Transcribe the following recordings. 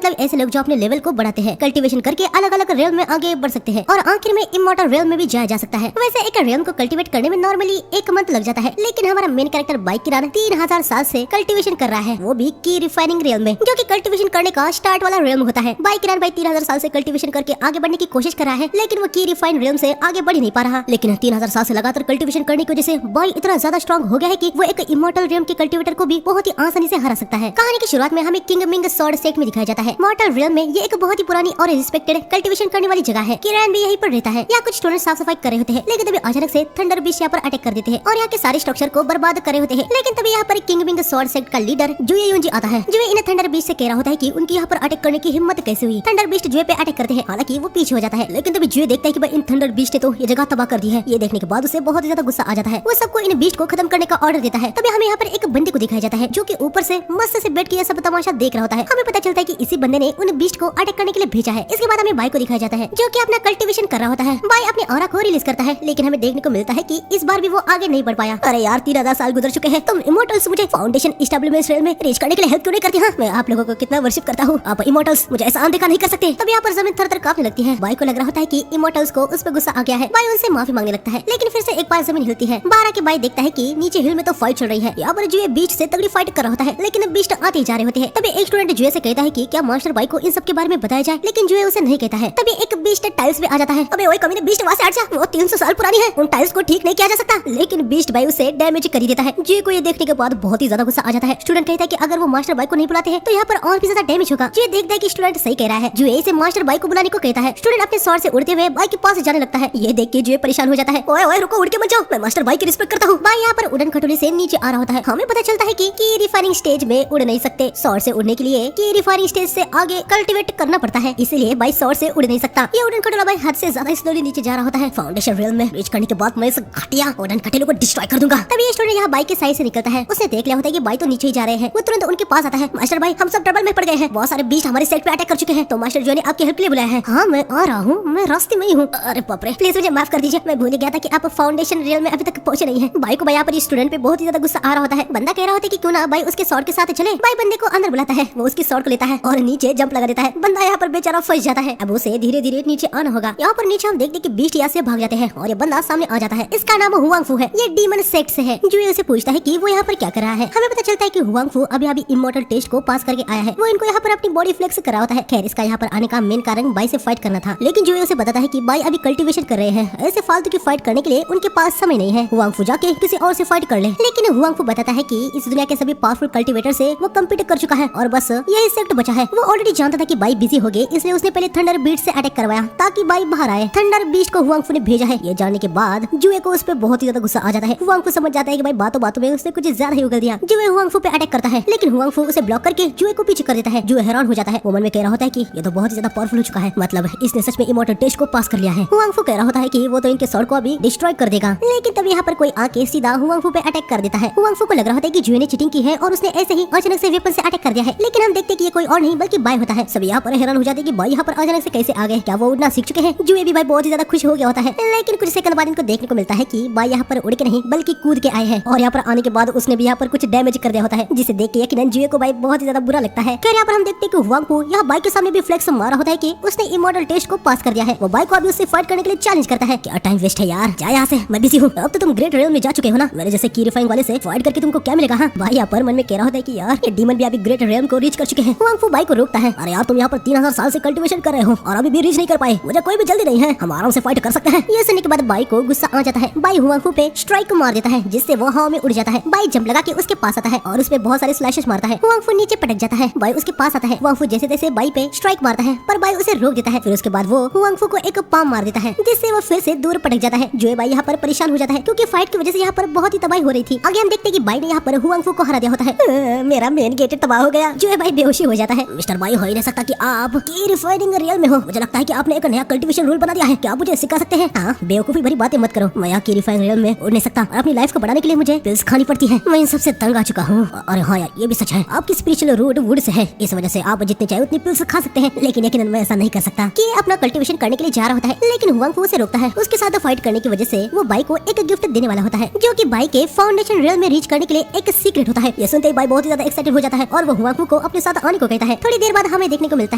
मतलब ऐसे लोग जो अपने लेवल को बढ़ाते हैं, कल्टीवेशन करके अलग अलग रियल में आगे बढ़ सकते हैं और आखिर में इमॉर्टल रियल में भी जाया जा सकता है। वैसे एक रियल को कल्टीवेट करने में नॉर्मली 1 मंथ लग जाता है, लेकिन हमारा मेन कैरेक्टर बाई किरान 3000 साल से कल्टीवेशन कर रहा है, वो भी की रिफाइनिंग रियल में, जो कि कल्टीवेशन करने का स्टार्ट वाला रियल होता है। बाई किरान भाई 3000 साल से कल्टीवेशन करके आगे बढ़ने की कोशिश कर रहा है, लेकिन वो की रिफाइंड रियल से आगे बढ़ ही नहीं पा रहा। लेकिन 3000 साल से लगातार कल्टीवेशन करने की वजह से बाई इतना ज्यादा स्ट्रॉन्ग हो गया है कि वो एक इमॉर्टल रियल के कल्टीवेटर को भी बहुत ही आसानी से हरा सकता है। कहानी की शुरुआत में हमें किंग मिंग सॉर्ड सेट में दिखाया जाता है। मॉर्टल रियल में ये एक बहुत ही पुरानी और रिस्पेक्टेड कल्टीवेशन करने वाली जगह है। किरान भी यहीं पर रहता है। यहाँ कुछ स्टूडेंट साफ सफाई कर रहे होते हैं, लेकिन तभी अचानक से थंडर बीस्ट यहाँ पर अटैक कर देते हैं और यहाँ के सारे स्ट्रक्चर को बर्बाद कर रहे होते हैं। लेकिन तभी यहाँ पर किंग मिंग सॉर्ड सेट का लीडर जुए युंजी आता है। जुए इन थंडर बीस्ट से कह रहा होता है कि उनकी यहाँ पर अटैक करने की हिम्मत कैसे हुई। थंडर बीस्ट जुए पे अटैक करते हैं, हालांकि वो पीछे हो जाता है, लेकिन तभी जुए देखता है कि भाई इन थंडर बीस्ट ने तो ये जगह तबाह कर दी है। ये देखने के बाद उसे बहुत ज्यादा गुस्सा आ जाता है। वो सबको इन बीस्ट को खत्म करने का ऑर्डर देता है। तभी हमें यहाँ पर एक बंदे को दिखाया जाता है जो कि ऊपर से मस्त से बैठ के ये सब तमाशा देख रहा होता है। हमें पता चलता है कि इसी बंदे ने उन बीस्ट को अटैक करने के लिए भेजा है। इसके बाद हमें बाई को दिखाया जाता है जो कि अपना कल्टीवेशन कर रहा होता है। बाई अपने ऑरा को रिलीज करता है, लेकिन हमें देखने को मिलता है कि इस बार भी वो आगे नहीं बढ़ पाया। अरे यार 3000 साल गुजर चुके हैं, तुम इमॉर्टल्स मुझे फाउंडेशन एस्टेब्लिशमेंट रियल में रीच करने के लिए हेल्प क्यों नहीं करती? हाँ, मैं आप लोगों को कितना वर्शिप करता हूँ, आप इमॉर्टल्स मुझे ऐसा अनदेखा नहीं कर सकते। तब यहाँ पर जमीन थर-थर कांपने लगती है। बाई को लग रहा होता है कि इमॉर्टल्स को उस पर गुस्सा आ गया है। बाई उनसे माफी मांगने लगता है, लेकिन फिर से एक बार जमीन हिलती है। बारह के बाई देखता है कि नीचे हिल में तो फाइट चल रही है। यहाँ पर जुए बीच से तगड़ी फाइट कर रहा होता है, लेकिन बीस्ट आते ही जा रहे होते हैं। तभी एक स्टूडेंट जुए से कहता है कि क्या मास्टर बाई को इन सब के बारे में बताया जाए, लेकिन जुए उसे नहीं कहता है। तभी एक बीस्ट टाइल्स पे आ जाता है। अबे ओए कमीने, बीस्ट वहाँ से हट जा, वो 300 साल पुरानी है, उन टाइल्स को ठीक नहीं किया जा सकता। लेकिन बीस्ट बाई उसे डैमेज कर ही देता है। जुए को ये देखने के बाद बहुत ही ज्यादा गुस्सा आ जाता है। स्टूडेंट कहता है कि अगर वो मास्टर बाई को नहीं बुलाते हैं तो यहाँ पर और भी ज्यादा डैमेज होगा। जुए देखता है कि स्टूडेंट सही कह रहा है। जुए से मास्टर बाई को बुलाने को कहता है। स्टूडेंट अपने स्वॉर्ड से उड़ते हुए बाई के पास जाने लगता है। ये देख के जुए परेशान हो जाता है। ओए ओए रुको, उड़ के मत जाओ, मैं मास्टर बाई की रिस्पेक्ट करता हूँ। बाई यहाँ पर उड़न खटोले से नीचे आ रहा होता है। हमें पता चलता है कि रिफाइनिंग स्टेज में उड़ नहीं सकते। स्वॉर्ड से उड़ने के लिए की रिफाइनिंग स्टेज से आगे कल्टीवेट करना पड़ता है, इसलिए बाई स्वॉर्ड से उड़ नहीं सकता। ये उड़न खटोला बाई हद से ज्यादा स्लोली नीचे जा रहा होता है। फाउंडेशन रियल में रीच करने के बाद मैं इस घटिया उड़न खटोले को डिस्ट्रॉय कर दूंगा। तभी ये स्टूडेंट यहाँ बाई के साइड से निकलता है। उसने देख लिया होता है कि बाई तो नीचे ही जा रहे हैं। वो तुरंत उनके पास आता है। मास्टर बाई, हम सब ट्रबल में पड़ गए हैं, बहुत सारे बीस्ट हमारे सेट पे अटैक कर चुके हैं, तो मास्टर जो ने आपकी हेल्प के लिए बुलाया है। हाँ मैं आ रहा हूँ, मैं रास्ते में ही हूँ। अरे बाप रे, प्लीज मुझे माफ कर दीजिए, मैं भूल गया था कि आप फाउंडेशन रियल में अभी तक पहुंचे नहीं हैं। बाई को यहाँ पर स्टूडेंट पे बहुत ही ज्यादा गुस्सा आ रहा होता है। बंदा कह रहा होता है कि क्यों ना बाई उसके स्वॉर्ड के साथ चले। बाई बंदे को अंदर बुलाता है, वो उसकी स्वॉर्ड को लेता है और नीचे जंप लगा देता है। बंदा यहाँ पर बेचारा फंस जाता है। अब उसे धीरे धीरे नीचे आना होगा। यहाँ पर नीचे हम देखते कि बीस्ट यहाँ से भाग जाते हैं और ये बंदा सामने आ जाता है। इसका नाम हुआंगफू है, ये डीमन सेक्ट से है। जो उसे पूछता है कि वो यहाँ पर क्या कर रहा है। हमें पता चलता है कि हुआंगफू अभी इमॉर्टल टेस्ट को पास करके आया है। वो इनको यहाँ पर अपनी बॉडी फ्लेक्स कर रहा होता है। खैर इसका यहाँ पर आने का मेन कारण बाई से फाइट करना था, लेकिन जो उसे बताता है कि बाई अभी कल्टीवेशन कर रहे हैं, ऐसे फालतू की फाइट करने के लिए उनके पास समय नहीं है। हुआंगफू जाके किसी और से फाइट कर ले। लेकिन हुआंगफू बताता है कि इस दुनिया के सभी पावरफुल कल्टीवेटर से वो कम्पीट कर चुका है और बस यही सेक्ट बचा है। वो ऑलरेडी जानता था कि बाई बिजी हो गए, इसलिए उसने पहले थंडर बीस्ट से अटैक करवाया ताकि बाई बाहर आए। थंडर बीस्ट को हुआंगफू ने भेजा है। ये जानने के बाद जुए को उस पर बहुत ही ज्यादा गुस्सा आ जाता है। हुआंगफू समझ जाता है कि भाई बातों बातों में उसने कुछ ज्यादा ही उगल दिया। जुए हुआंगफू पे अटैक करता है, लेकिन हुआंगफू उसे ब्लॉक करके जुए को पीछे कर देता है। जुए हैरान हो जाता है। वो मन में कह रहा होता है कि ये तो बहुत ही ज्यादा पावरफुल हो चुका है, मतलब इसने सच में इमॉर्टल टेस्ट को पास कर लिया है। हुआंगफू कह रहा होता है कि वो तो इनके स्वॉर्ड को अभी डिस्ट्रॉय कर देगा, लेकिन तब यहाँ पर कोई आके सीधा हुआंगफू पे अटैक कर देता है। हुआंगफू को लग रहा होता है कि जुए ने चीटिंग की है और उसने ऐसे ही अचानक से वेपन से अटैक कर दिया है, लेकिन हम देखते हैं कि ये कोई और नहीं बल्कि बाई होता है। सभी यहाँ पर हैरान हो जाते हैं कि बाई यहाँ पर अचानक से कैसे आ गए, क्या वो उड़ना सीख चुके हैं? जुए भी भाई बहुत ही ज्यादा खुश हो गया होता है, लेकिन कुछ सेकंड बाद इनको देखने को मिलता है कि बाई यहाँ पर उड़ के नहीं बल्कि कूद के आए हैं और यहाँ पर आने के बाद उसने भी यहाँ पर कुछ डैमेज कर दिया होता है, जिसे देख के यकीनन जुए को बाई बहुत ही ज्यादा बुरा लगता है। फिर यहाँ पर हम देखते हैं कि हुआंगफू यहाँ बाई के सामने भी फ्लेक्स मारा होता है कि उसने इमॉर्टल टेस्ट को पास कर दिया है। वो बाई को अभी उससे फाइट करने के लिए चैलेंज करता है। क्या टाइम वेस्ट है यार, जा यहाँ से, मैं बिजी हूँ। अब तो तुम ग्रेट रियल में जा चुके हो ना, मेरे जैसे की रिफाइनिंग वाले से फाइट करके तुमको क्या मिलेगा? हाँ भाई यहाँ पर मन में कह रहा होता है कि यार ये डीमन भी अभी ग्रेट रियल को रीच कर चुके हैं। हुआंगफू बाई को रोकता है। अरे यार तुम यहाँ पर 3000 साल से कल्टीवेशन कर रहे हो और अभी भी रीच नहीं कर पाए, मुझे कोई भी जल्दी नहीं है, हम आराम से फाइट कर सकते हैं। ये सुनने के बाद बाई को गुस्सा आ जाता है। बाई हुआंगफू पे स्ट्राइक मार देता है, जिससे वो हवा में उड़ जाता है। बाई जंप लगा के उसके पास आता है और उस पे बहुत सारे स्लैशेस मारता है। हुआंगफू नीचे पटक जाता है। बाई उसके पास आता है। हुआंगफू जैसे तैसे बाई पे स्ट्राइक मारता है, पर बाई उसे रोक देता है। फिर उसके बाद वो हुआंगफू को एक पाम मार देता है, जिससे वो फिर से दूर पटक जाता है। जो बाई यहाँ पर परेशान हो जाता है क्योंकि फाइट की वजह से यहाँ पर बहुत ही तबाही हो रही थी। आगे हम देखते हैं कि बाई ने यहाँ पर हुआंगफू को हरा दिया होता है। मेरा मेन गेट तबाह हो गया। जो बाई बेहोशी हो जाता है। मिस्टर बाई, हो ही नहीं सकता कि आप की रिफाइनिंग रियल में हो, मुझे लगता है कि आपने एक नया कल्टीवेशन रूल बना दिया है, क्या आप मुझे सिखा सकते हैं? हाँ, बेवकूफी भरी बातें मत करो, मैं यहाँ की रिफाइनिंग रियल में उड़ नहीं सकता और अपनी लाइफ को बढ़ाने के लिए मुझे पिल्स खानी पड़ती है। मैं इन सबसे तंग आ चुका हूँ। और हाँ यार, ये भी सच है, आपकी स्पिरिचुअल रूट वुड से है, इस वजह से आप जितने चाहे उतनी पिल्स खा सकते हैं, लेकिन यकीनन मैं ऐसा नहीं कर सकता। कि अपना कल्टीवेशन करने के लिए जा रहा होता है, लेकिन हुआंगफू उसे रोकता है। उसके साथ फाइट करने की वजह से वो बाई को एक गिफ्ट देने वाला होता है, जो कि बाई के फाउंडेशन रियल में रीच करने के लिए एक सीक्रेट होता है। ये सुनते ही बाई बहुत ही ज्यादा एक्साइटेड हो जाता है और वो हुआंगफू को अपने साथ आने को कहता है। थोड़ी थोड़ी देर बाद हमें देखने को मिलता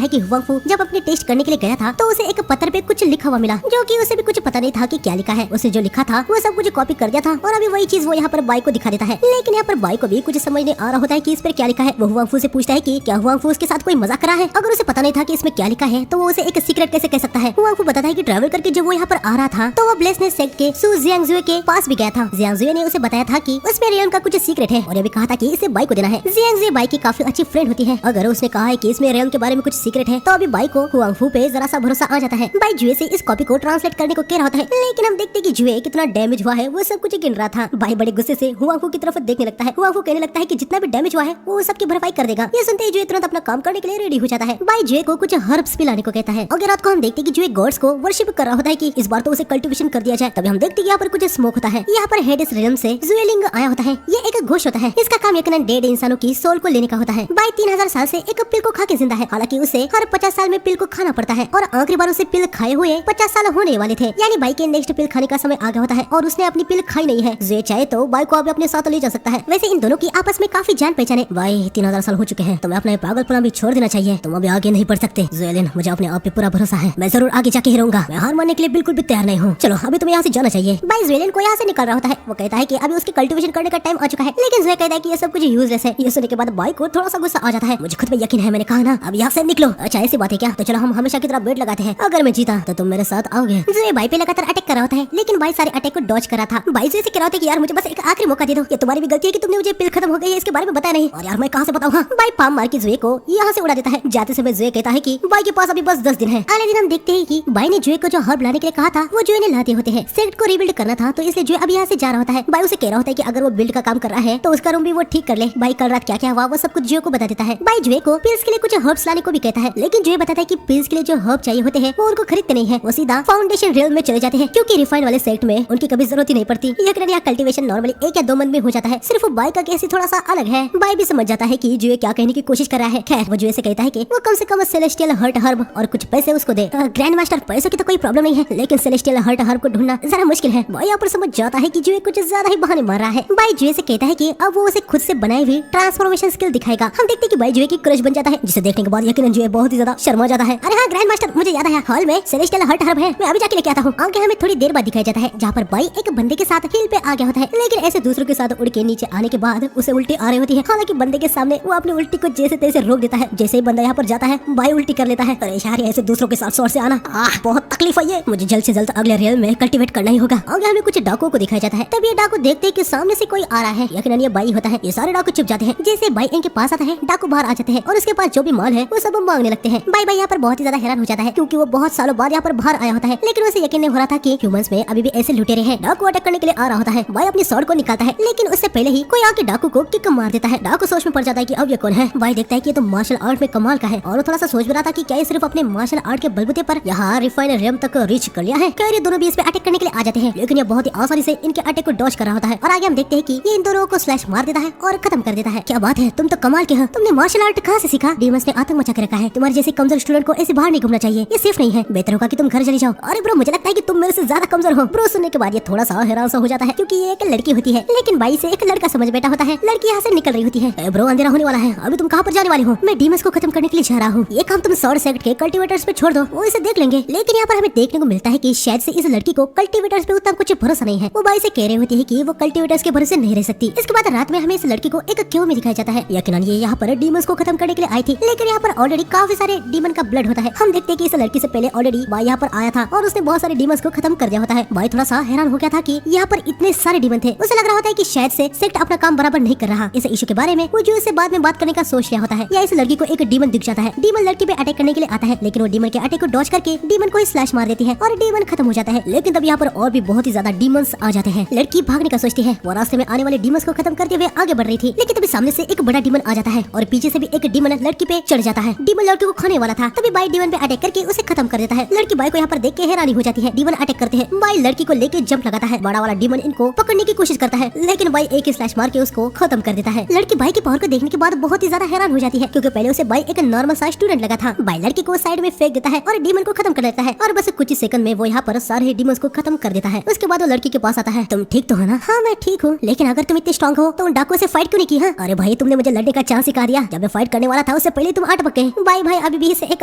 है कि हुआंग फू जब अपने टेस्ट करने के लिए गया था तो उसे एक पत्थर पे कुछ लिखा हुआ मिला, जो कि उसे भी कुछ पता नहीं था कि क्या लिखा है। उसे जो लिखा था वो सब कुछ कॉपी कर दिया था और अभी वही चीज वो यहाँ पर बाई को दिखा देता है। लेकिन यहाँ पर बाई को भी कुछ समझ नहीं आ रहा होता है कि इस पर क्या लिखा है। वो हुआंग फू से पूछता है कि क्या हुआंग फू उसके साथ कोई मजाक करा है। अगर उसे पता नहीं था कि इसमें क्या लिखा है तो वो उसे एक सीक्रेट कैसे कह सकता है। हुआंग फू बताता है कि ट्रैवल करके जब वो यहाँ पर आ रहा था तो वो ब्लेसनेस सेक्ट के सू जियांगजुए के पास भी गया था। जियांगजुए ने उसे बताया था कि उसमें रियम का कुछ सीक्रेट है और ये भी कहा था कि इसे बाई को देना है। जियांगजुए बाई की काफी अच्छी फ्रेंड होती है। अगर उसने कहा है कि इसमें रियम के बारे में कुछ सीक्रेट है तो अभी बाई को हुआंग फू पे जरा सा भरोसा आ जाता है। बाई जुए से इस कॉपी को ट्रांसलेट करने को कह रहा होता है, लेकिन हम देखते कि जुए कितना डैमेज हुआ है वो सब कुछ गिन रहा था। बाई बड़े गुस्से से हुआंग फू की तरफ देखने लगता है। हुआंग फू कहने लगता है कि जितना भी डैमेज हुआ है वो सबकी भरपाई कर देगा। ये सुनते ही जुए तुरंत अपना काम करने के लिए रेडी हो जाता है। बाई जुए को कुछ हर्ब्स पिलाने को कहता है। अगर रात को हम देखते कि जुए गॉड्स को वर्शिप कर रहा होता है कि इस बार तो उसे कल्टीवेशन कर दिया जाए। तभी हम देखते कि यहाँ पर कुछ स्मोक होता है। यहाँ पर हेडेस रियम से जुएलिंग आया होता है। ये एक घोष होता है। इसका काम यकीनन डेड इंसानों की सोल को लेने का होता है। बाई 3000 साल से एक पिल को खा के जिंदा है। हालांकि उसे हर 50 साल में पिल को खाना पड़ता है और आखिरी बार उसे पिल खाए हुए 50 साल होने वाले थे। यानी बाई के नेक्स्ट पिल खाने का समय आ गया होता है और उसने अपनी पिल खाई नहीं है। जुए चाहे तो बाई को अपने साथ ले जा सकता है। वैसे इन दोनों की आपस में काफी जान पहचान है। बाई 3000 साल हो चुके हैं, तुम्हें अपना पागलपना भी छोड़ देना चाहिए। तुम अभी आगे नहीं बढ़ सकते। जुएलिन, मुझे अपने आप पे पूरा भरोसा है। मैं जरूर आगे जाके ही रहूंगा। मैं हार मानने के लिए बिल्कुल भी तैयार नहीं हूँ। चलो अभी तुम्हें यहाँ से जाना चाहिए। बाई जुएलिन को यहाँ से निकल रहा होता है। वो कहता है कि अभी उसकी कल्टीवेशन करने का टाइम आ चुका है। लेकिन जुए कहता है कि ये सब कुछ यूजलेस है। ये सुनने के बाद बाई को थोड़ा सा गुस्सा आ जाता है। मुझे खुद पे यकीन है, मैंने कहा ना अब यहाँ से निकलो। अच्छा ऐसी बात है क्या? तो चलो हम हमेशा की तरह बेट लगाते हैं। अगर मैं जीता तो तुम मेरे साथ आओगे। जुए बाई पे लगातार अटैक कर रहा होता है, लेकिन बाई सारे अटैक को डॉज कर रहा था। बाई जुए से कह रहा होता है कि यार मुझे बस एक आखिरी मौका दे दो। ये तुम्हारी भी गलती है कि तुमने मुझे पिल खत्म हो गई है इसके बारे में बताया नहीं। और यार मैं कहाँ से बताऊँ? बाई पाम मार के जुए को यहाँ से उड़ा देता है। जाते समय जुए कहता है कि बाई के पास अभी बस 10 दिन है। अगले दिन हम देखते हैं कि बाई ने जुए को जो हर्ब लाने के लिए कहा था वो जुए ने लाते होते हैं। सेक्ट को रिबिल्ड करना था तो इसलिए जुए अभी यहाँ से जा रहा होता है। बाई उसे कह रहा होता है कि अगर वो बिल्ड का काम कर रहा है तो उसका रूम भी वो ठीक कर ले। बाई कल रात क्या क्या हुआ वो सब कुछ जुए को बता देता है। बाई जुए को पिल्स के लिए कुछ हर्ब्स लाने को भी कहता है, लेकिन जुए बताता है कि पिल्स के लिए जो हर्ब चाहिए होते हैं वो उनको खरीदते नहीं है। वो सीधा फाउंडेशन रियल में चले जाते हैं क्योंकि रिफाइन वाले सेक्ट में उनकी कभी जरूरत ही नहीं पड़ती। यकीनन यहाँ कल्टीवेशन नॉर्मली 1 या 2 मंथ में हो जाता है। सिर्फ बाई का केस थोड़ा सा अलग है। बाई भी समझ जाता है कि जुए क्या कहने की कोशिश कर रहा है। खैर वो जुए से कहता है कि वो कम से कम सेलेस्टियल हर्ट हर्ब और कुछ पैसे उसको दे। ग्रैंड मास्टर पैसों की तो कोई प्रॉब्लम नहीं है, लेकिन सेलेस्टियल हर्ट हर्ब को ढूंढना जरा मुश्किल है। बाई यहाँ पर समझ जाता है कि जुए कुछ ज्यादा ही बहाने मार रहा है। बाई जुए से कहता है कि अब वो उसे खुद से बनाई हुई ट्रांसफॉर्मेशन स्किल दिखाएगा। हम देखते हैं कि बाई जुए की क्रश बन जाता है, जिसे देखने के बाद यकीनन जुए बहुत ही ज्यादा शर्मा जाता है। अरे हाँ ग्रैंड मास्टर, मुझे याद आया, हॉल में सेलेस्टियल हर्ट हर्ब है, मैं अभी जाके लेके आता हूँ। आगे हमें थोड़ी देर बाद दिखाया जाता है जहाँ पर बाई एक बंदे के साथ हिल पे आ गया होता है, लेकिन ऐसे दूसरों के साथ उड़ के नीचे आने के बाद उसे उल्टी आ रही होती है। हालांकि बंदे के सामने वो अपनी उल्टी को जैसे तैसे रोक देता है। जैसे ही बंदा यहाँ पर जाता है बाई उल्टी कर लेता है। अरे यार ऐसे दूसरों के साथ शोर से आना बहुत तकलीफ है ये। मुझे जल्द से जल्द अगले रियल में कल्टीवेट करना ही होगा। आगे हमें कुछ डाकुओं को दिखाया जाता है। तब ये डाकू देखते हैं कि सामने से कोई आ रहा है। यकीनन ये बाई होता है। ये सारे डाकू चुप जाते हैं। जैसे बाई इनके पास आता है डाकू बाहर आ जाते हैं और उसके पास जो भी माल है वो सब मांगने लगते हैं। बाई यहाँ पर बहुत ही ज्यादा हैरान हो जाता है क्योंकि वो बहुत सालों बाद यहाँ पर बाहर आया होता है, लेकिन उसे यकीन नहीं हो रहा था कि ह्यूमंस में अभी भी ऐसे लुटेरे हैं। डाकू अटैक करने के लिए आ रहा होता है। बाई अपनी स्वॉर्ड को निकालता है, लेकिन उससे पहले ही कोई आके डाकू को किक मार देता है। डाकू सोच में पड़ जाता है कि अब ये कौन है। बाई देखता है कि ये तो मार्शल आर्ट में कमाल का है और वो थोड़ा सा सोच भी रहा था कि क्या ये सिर्फ अपने मार्शल आर्ट के बलबूते पर यहाँ रिफाइन रियम तक रीच कर लिया है। ये दोनों भी इस पे अटैक करने के लिए आ जाते हैं, लेकिन ये बहुत ही आसानी से इनके अटैक को डॉज कर रहा होता है। और आगे हम देखते हैं कि ये इन दोनों को स्लैश मार देता है और खत्म कर देता है। क्या बात है, तुम तो कमाल के हो। तुमने मार्शल आर्ट कहाँ से सीखा? डीमंस ने आतंक मचा के रखा है। तुम्हारे जैसे कमजोर स्टूडेंट को ऐसे बाहर नहीं घूमना चाहिए, ये सेफ नहीं है। बेहतर होगा कि तुम घर चले जाओ। अरे ब्रो, मुझे लगता है कि तुम मेरे से ज्यादा कमजोर हो। ब्रो सुनने के बाद ये थोड़ा सा हैरान सा हो जाता है क्योंकि ये एक लड़की होती है, लेकिन बाई से एक लड़का समझ बैठा होता है। लड़की यहाँ से निकल रही होती है। ब्रो अंधेरा होने वाला है, अभी तुम कहाँ पर जाने वाले हो? मैं डीमंस को खत्म करने के लिए जा रहा हूँ। ये काम तुम सौर सेक्ट के कल्टीवेटर्स पे छोड़ दो, वो इसे देख लेंगे। लेकिन यहाँ पर हमें देखने को मिलता है कि शायद से इस लड़की को कल्टीवेटर्स पे उतना कुछ भरोसा नहीं है। वो बाई से कह रही होती है कि वो कल्टीवेटर्स के भरोसे नहीं रह सकती। इसके बाद रात में हमें इस लड़की को एक क्यों में दिखाया जाता है। यकीनन ये यहाँ पर डीमंस को खत्म करने के लिए आई थी, लेकिन यहाँ पर ऑलरेडी काफी सारे डीमन का ब्लड होता है। हम देखते हैं कि इस लड़की से पहले ऑलरेडी बाई यहाँ पर आया था और उसने बहुत सारे डीमंस को खत्म कर दिया होता है। बाई थोड़ा सा हैरान हो गया था कि यहाँ पर इतने सारे डीमन थे। उसे लग रहा होता है कि शायद से सेक्ट अपना काम बराबर नहीं कर रहा। इस इशू के बारे में वो जो इससे बाद में बात करने का सोच लिया होता है। या इस लड़की को एक डीमन दिख जाता है। डीमन लड़की पे अटैक करने के लिए आता है, लेकिन वो डीमन के अटैक को डॉज करके डीमन को ही स्लैश मार देती है और डीमन खत्म हो जाता है। लेकिन तब यहाँ पर और भी बहुत ही ज्यादा डीमंस आ जाते हैं। लड़की भागने का सोचती है। वो रास्ते में आने वाले डीमंस को खत्म करते हुए आगे बढ़ रही थी, लेकिन तभी सामने से एक बड़ा डीमन आ जाता है और पीछे से भी एक डीमन लड़की पे चढ़ जाता है। डीमन लड़की को खाने वाला था, तभी बाई डीमन पे अटैक करके उसे खत्म कर देता है। लड़की बाई को यहाँ पर देख के हैरानी हो जाती है। डीमन अटैक करते हैं। बाई लड़की को लेके जंप लगाता है। बड़ा वाला डीमन इनको पकड़ने की कोशिश करता है, लेकिन बाई एक ही स्लैश मार के उसको खत्म कर देता है। लड़की बाई की पावर को देखने के बाद बहुत ही ज्यादा हैरान हो जाती है, क्योंकि पहले उसे बाई एक नॉर्मल सा स्टूडेंट लगा था। बाई लड़की को साइड में फेंक देता है और डीमन को खत्म कर देता है और बस कुछ ही सेकंड में वो यहाँ पर सारे डीमंस को खत्म कर देता है। उसके बाद वो लड़की के पास आता है। तुम ठीक तो हो ना? हाँ मैं ठीक हूँ, लेकिन अगर तुम इतने स्ट्रॉन्ग हो तो उन डाकुओं से फाइट क्यों नहीं की? अरे भाई तुमने मुझे लड़ने का चांस सिखा दिया। जब मैं फाइट करने वाला था उससे उससे पहले तुम आठ पक्के। भाई भाई अभी भी इसे एक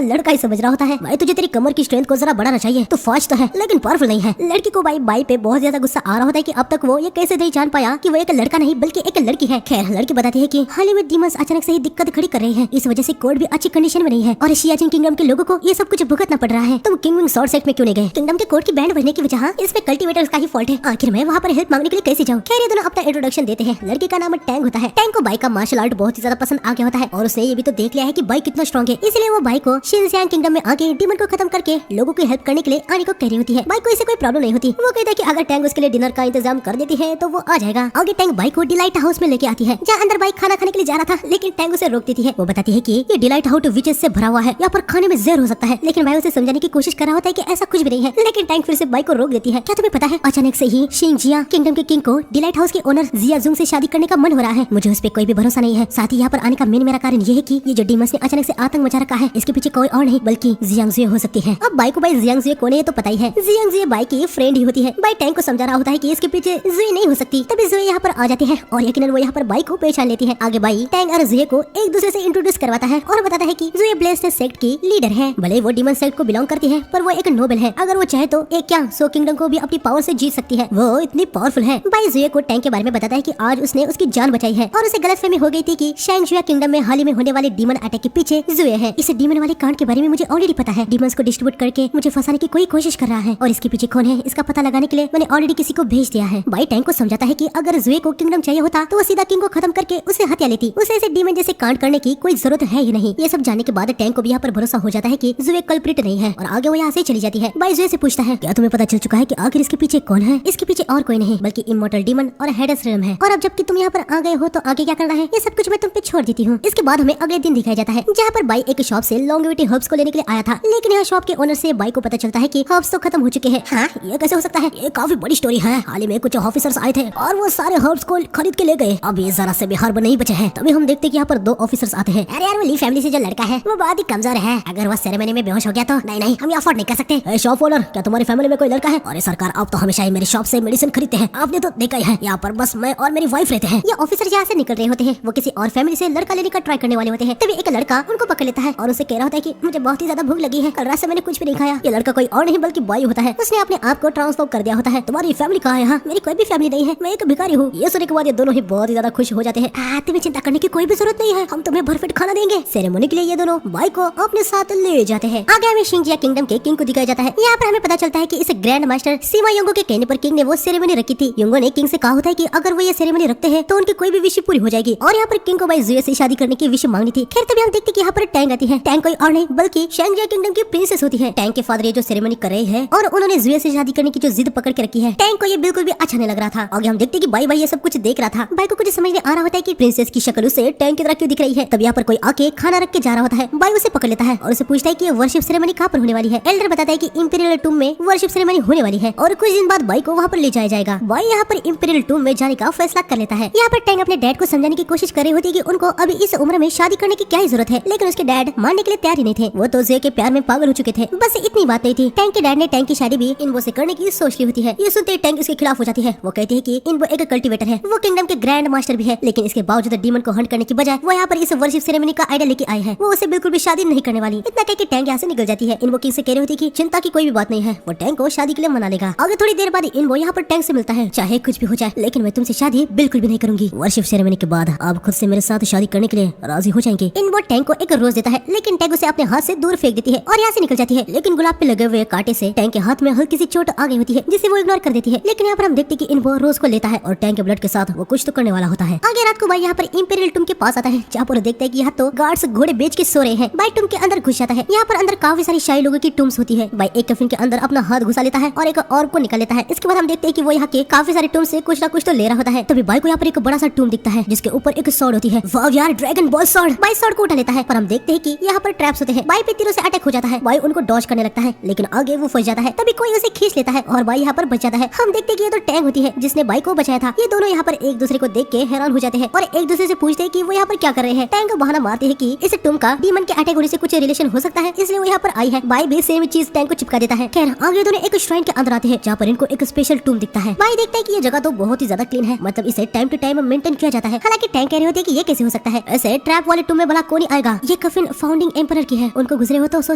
लड़का ही समझ रहा होता है। भाई तुझे तेरी कमर की स्ट्रेंथ को जरा बढ़ाना चाहिए। तो फास्ट तो है लेकिन पावरफुल नहीं है। लड़की को बाई पे बहुत ज्यादा गुस्सा आ रहा होता है कि अब तक वो ये कैसे नहीं जान पाया कि वो एक लड़का नहीं बल्कि एक लड़की है। खैर लड़की बताती है कि हॉलीवुड डीमंस अचानक से ही दिक्कत खड़ी कर रहे हैं, इस वजह से कोर्ट भी अच्छी कंडीशन में नहीं है और शियाचिन किंगडम के लोगों को ये सब कुछ भुगतना पड़ रहा है। तुम किंगडम शॉर्ट सेट में क्यों नहीं गए? किंगडम के कोर्ट की बैंड बजने की वजह इसमें कल्टीवेटर्स का ही फॉल्ट है। आखिर मैं वहाँ पर हेल्प मांगने के लिए कैसे जाऊँ? खैर ये दोनों अपना इंट्रोडक्शन देते हैं। लड़के का नाम टैंग होता है। टैंग को बाई का मार्शल आर्ट बहुत ही ज्यादा पसंद आ गया होता है और उसने ये भी तो देख लिया है कि बाई कितना स्ट्रॉन्ग है, इसलिए वो बाई को शिनजियांग किंगडम में आके डीमन को खत्म करके लोगों की हेल्प करने के लिए आने को कह रही होती है। बाई को इससे कोई प्रॉब्लम नहीं होती। वो कहता है कि अगर टैंग उसके लिए डिनर का इंतजाम कर देती है तो वो आ जाएगा। आगे टैंग बाई को डिलाइट हाउस में लेके आती है, जहाँ अंदर बाई खाना खाने के लिए जा रहा था, लेकिन टैंग उसे रोक देती है। वो बताती है कि ये डिलाइट हाउस विचेस से भरा हुआ है, यहाँ पर खाने में जहर हो सकता है। लेकिन भाई उसे समझाने की कोशिश कर रहा होता है कि ऐसा कुछ भी नहीं है, लेकिन टैंग फिर से बाई को रोक देती है। क्या तुम्हें पता है अचानक से ही शिंजिया किंगडम के किंग को डिलाइट हाउस के ओनर जियाजुंग से शादी करने का मन हो रहा है। मुझे उस पर कोई भी भरोसा नहीं है। साथ ही यहाँ पर आने का मेरा कारण ये है कि ये जो डीमंस ने अचानक से आतंक मचा रखा है, इसके पीछे कोई और नहीं बल्कि जियांगजुए हो सकती है। अब बाई को बाई जियांगजुए कौन है ये तो पता ही है। जियांगजुए बाई की फ्रेंड ही होती है। बाई टैंग को समझा रहा होता है कि इसके पीछे जुए नहीं हो सकती। तभी जुए यहाँ पर आ जाते हैं और यकीनन वो यहाँ पर बाई को पहचान लेती है। आगे बाई टैंग और जुए को एक दूसरे से इंट्रोड्यूस करवाता है और बताता है कि जुए ब्लेस्ड सेक्ट की लीडर है। भले वो डीमन सेक्ट को बिलोंग करती है पर वो एक नोबल है। अगर वो चाहे तो एक क्या 100 किंगडम को भी अपनी पावर से जीत सकती है। वो इतनी पावरफुल है। बाई जुए को टैंग के बारे में बताता है कि आज उसने उसकी जान बचाई है और उसे गलतफहमी हो गई थी कि शैंगजुआ किंगडम में हाल ही में होने वाले डीमन अटैक के पीछे जुए है। इस डीमन वाले कांड के बारे में मुझे ऑलरेडी पता है। डीमंस को डिस्ट्रीब्यूट करके मुझे फंसाने की कोई कोशिश कर रहा है और इसके पीछे कौन है इसका पता लगाने के लिए मैंने ऑलरेडी किसी को भेज दिया है। बाई टैंग को समझाता है कि अगर जुए को किंगडम चाहिए होता तो वो सीधा किंग को खत्म करके उसे हत्या लेती। उसे ऐसे डीमन जैसे कांड करने की कोई जरूरत है ही नहीं। ये सब जानने के बाद टैंग को भी यहाँ पर भरोसा हो जाता है कि जुए कल्प्रिट नहीं है और आगे वो यहाँ से चली जाती है। बाई जुए से पूछता है क्या तुम्हें पता चल चुका है कि आखिर इसके पीछे कौन है? इसके पीछे और कोई नहीं बल्कि इमॉर्टल डीमन और हेडेस रेल्म है। और अब जबकि तुम यहाँ पर आ गए हो तो आगे क्या करना है ये सब कुछ मैं तुम पे छोड़ देती हूँ। इसके बाद हमें अगले दिन दिखाया जाता है जहाँ पर बाई एक शॉप से लॉन्गेविटी हर्ब्स को लेने के लिए आया था, लेकिन यहाँ शॉप के ओनर से बाई को पता चलता है कि हर्ब्स तो खत्म हो चुके हैं। हाँ ये कैसे हो सकता है? ये काफी बड़ी स्टोरी है। हाल ही में कुछ ऑफिसर्स आए थे और वो सारे हर्ब्स को खरीद के ले गए। अब ये जरा से भी हर्ब नहीं बचे हैं। तभी हम देखते कि यहाँ पर 2 ऑफिसर्स आते हैं। अरे यार वो ली फैमिली से जो लड़का है वो बहुत ही कमजोर है, अगर वो सेरेमनी में बेहोश हो गया तो नहीं हम ये अफोर्ड नहीं कर सकते। शॉप ओनर क्या तुम्हारी फैमिली में कोई लड़का है? अरे सरकार आप तो हमेशा ही मेरी शॉप से मेडिसिन खरीदते हैं, आपने तो देखा ही है यहाँ पर बस मैं और मेरी वाइफ रहते हैं। ये ऑफिसर यहाँ से निकल रहे होते हैं, वो किसी और फैमिली से लड़का लेने का ट्राई करने वाले होते हैं। तभी एक लड़का उनको पकड़ लेता है और उसे कह रहा होता है कि मुझे बहुत ही ज्यादा भूख लगी है, कल रात से मैंने कुछ भी नहीं खाया। ये लड़का कोई और नहीं बल्कि बाई होता है। उसने अपने आप को ट्रांसफॉर्म कर दिया होता है। तुम्हारी फैमिली कहाँ है? यहाँ मेरी कोई भी फैमिली नहीं है, मैं एक भिखारी हूँ। ये सुनने के बाद ये दोनों ही बहुत ही ज्यादा खुश हो जाते हैं। तुम्हें चिंता करने की कोई भी जरूरत नहीं है, हम तुम्हें भरपेट खाना देंगे। सेरेमनी के लिए ये दोनों बाई को अपने साथ ले जाते हैं। आगे हमें शिंजिया किंगडम के किंग को दिखाया जाता है। यहाँ पर हमें पता चलता है कि इस ग्रैंड मास्टर सीमा योंगो के कहने पर किंग ने वो सेरेमनी रखी थी। योंगो ने किंग से कहा होता है कि अगर वो ये सेरेमनी रखते हैं तो उनकी कोई भी विश पूरी हो जाएगी और यहाँ पर किंग को बाई जुए से शादी करने की विश मांगनी थी। खैर तभी हम देखते कि यहाँ पर टैंग आती है। टैंग कोई और नहीं बल्कि शैंगजिया किंगडम की प्रिंसेस होती है। टैंग के फादर ये जो सेरेमनी कर रहे हैं और उन्होंने जुए से शादी करने की जो जिद पकड़ के रखी है, टैंग को ये बिल्कुल भी अच्छा नहीं लग रहा था। आगे हम देखते कि बाई ये सब कुछ देख रहा था। बाई को कुछ समझ नहीं आ रहा होता है कि प्रिंसेस की शक्ल उसे टैंग की तरह क्यों दिख रही है। तब यहाँ पर कोई आके खाना रख के जा रहा होता है। बाई उसे पकड़ लेता है और उसे पूछता है कि वर्शिप सेरेमनी कहाँ पर होने वाली है। एल्डर बताता है कि इंपीरियल टूम में वर्शिप सेरेमनी होने वाली है और कुछ दिन बाद बाई को वहाँ पर ले जाया जाएगा। बाई यहाँ पर इंपीरियल टूम में जाने का फैसला कर लेता है। यहाँ पर टैंग अपने डैड को समझाने की कोशिश कर रही होती है कि उनको अभी इस उम्र में शादी करने की क्या ही जरूरत है, लेकिन उसके डैड मानने के लिए तैयार ही नहीं थे। वो तो जुए के प्यार में पागल हो चुके थे। बस इतनी बात नहीं थी। टैंग के डैड ने टैंग की शादी भी इनबो से करने की सोच ली होती है। ये सुनते ही टैंग इसके खिलाफ हो जाती है। वो कहती है कि इनबो एक कल्टीवेटर है, वो किंगडम के ग्रैंड मास्टर भी है, लेकिन इसके बावजूद डीमन को हंट करने की बजाय वो यहाँ पर इस वर्शिप सेरेमनी का आइडिया लेके आए हैं। वो उसे बिल्कुल भी शादी नहीं करने वाली। इतना कह के टैंग यहाँ से निकल जाती है। इनबो किंग से कह रही होती कि चिंता की कोई भी बात नहीं है, वो टैंग को शादी के लिए मना लेगा। आगे थोड़ी देर बाद इनबो यहाँ पर टैंग से मिलता है। चाहे कुछ भी हो जाए लेकिन मैं तुमसे शादी बिल्कुल भी नहीं करूंगी। वर्शिप सेरेमनी के बाद आप खुद से मेरे साथ शादी करने के लिए राजी हो जाएंगे। इनबो टैंग को एक रोज देता है, लेकिन टैंग उसे अपने हाथ से दूर फेंक देती है और यहाँ से निकल जाती है। लेकिन गुलाब पे लगे हुए कांटे से टैंग के हाथ में हल्की सी चोट आ गई होती है, जिसे वो इग्नोर कर देती है। लेकिन यहाँ पर हम देखते हैं कि इनबो रोज को लेता है और टैंग के ब्लड के साथ वो कुछ तो करने वाला होता है। आगे रात को भाई यहाँ पर इंपीरियल टूम के पास आता है, जहाँ पर देखते हैं कि यहाँ तो गार्ड्स घोड़े बेच के सो रहे हैं। भाई टूम के अंदर घुस जाता है। यहाँ पर अंदर काफी सारी शाही लोगों की टूम्स होती है। भाई एक कफिन के अंदर अपना हाथ घुसा लेता है और एक और को निकाल लेता है। इसके बाद हम देखते हैं कि वो यहाँ के काफी सारे टूम से कुछ ना कुछ तो ले रहा होता है। तभी भाई को यहाँ पर एक बड़ा सा टूम दिखता है जिसके ऊपर एक सॉर्ड होती है। वाव यार, ड्रैगन बॉल सॉर्ड। भाई सॉर्ड को उठा लेता है, पर हम देखते हैं कि यहाँ पर ट्रैप्स होते हैं। भाई पे तीरों से अटैक हो जाता है। भाई उनको डॉज करने लगता है, लेकिन आगे वो फंस जाता है। तभी कोई उसे खींच लेता है और भाई यहाँ पर बच जाता है। हम देखते हैं कि ये तो टैंग होती है जिसने भाई को बचाया था। ये दोनों यहाँ पर एक दूसरे को देख के हैरान हो जाते हैं और एक दूसरे से पूछते हैं कि वो यहाँ पर क्या कर रहे हैं। टैंग को बहाना मारते हैं कि इस टूम का डीमन के अटैक होने से कुछ रिलेशन हो सकता है, इसलिए वो यहाँ पर आई है। भाई भी सेम चीज टैंग को चिपका देता है। खैर आगे दोनों एक श्राइन के अंदर आते हैं, जहाँ पर इनको एक स्पेशल टूम दिखता है। भाई देखता है कि ये जगह तो बहुत ही ज्यादा क्लीन है, मतलब इसे टाइम टू टाइम मेंटेन किया जाता है। हालांकि टैंग कह रहे होते हैं कि ये कैसे हो सकता है, ऐसे ट्रैप वाले टूम में भला वाला कौन ही आएगा। ये कफिन फाउंडिंग एम्परर की है, उनको गुजरे हो तो 100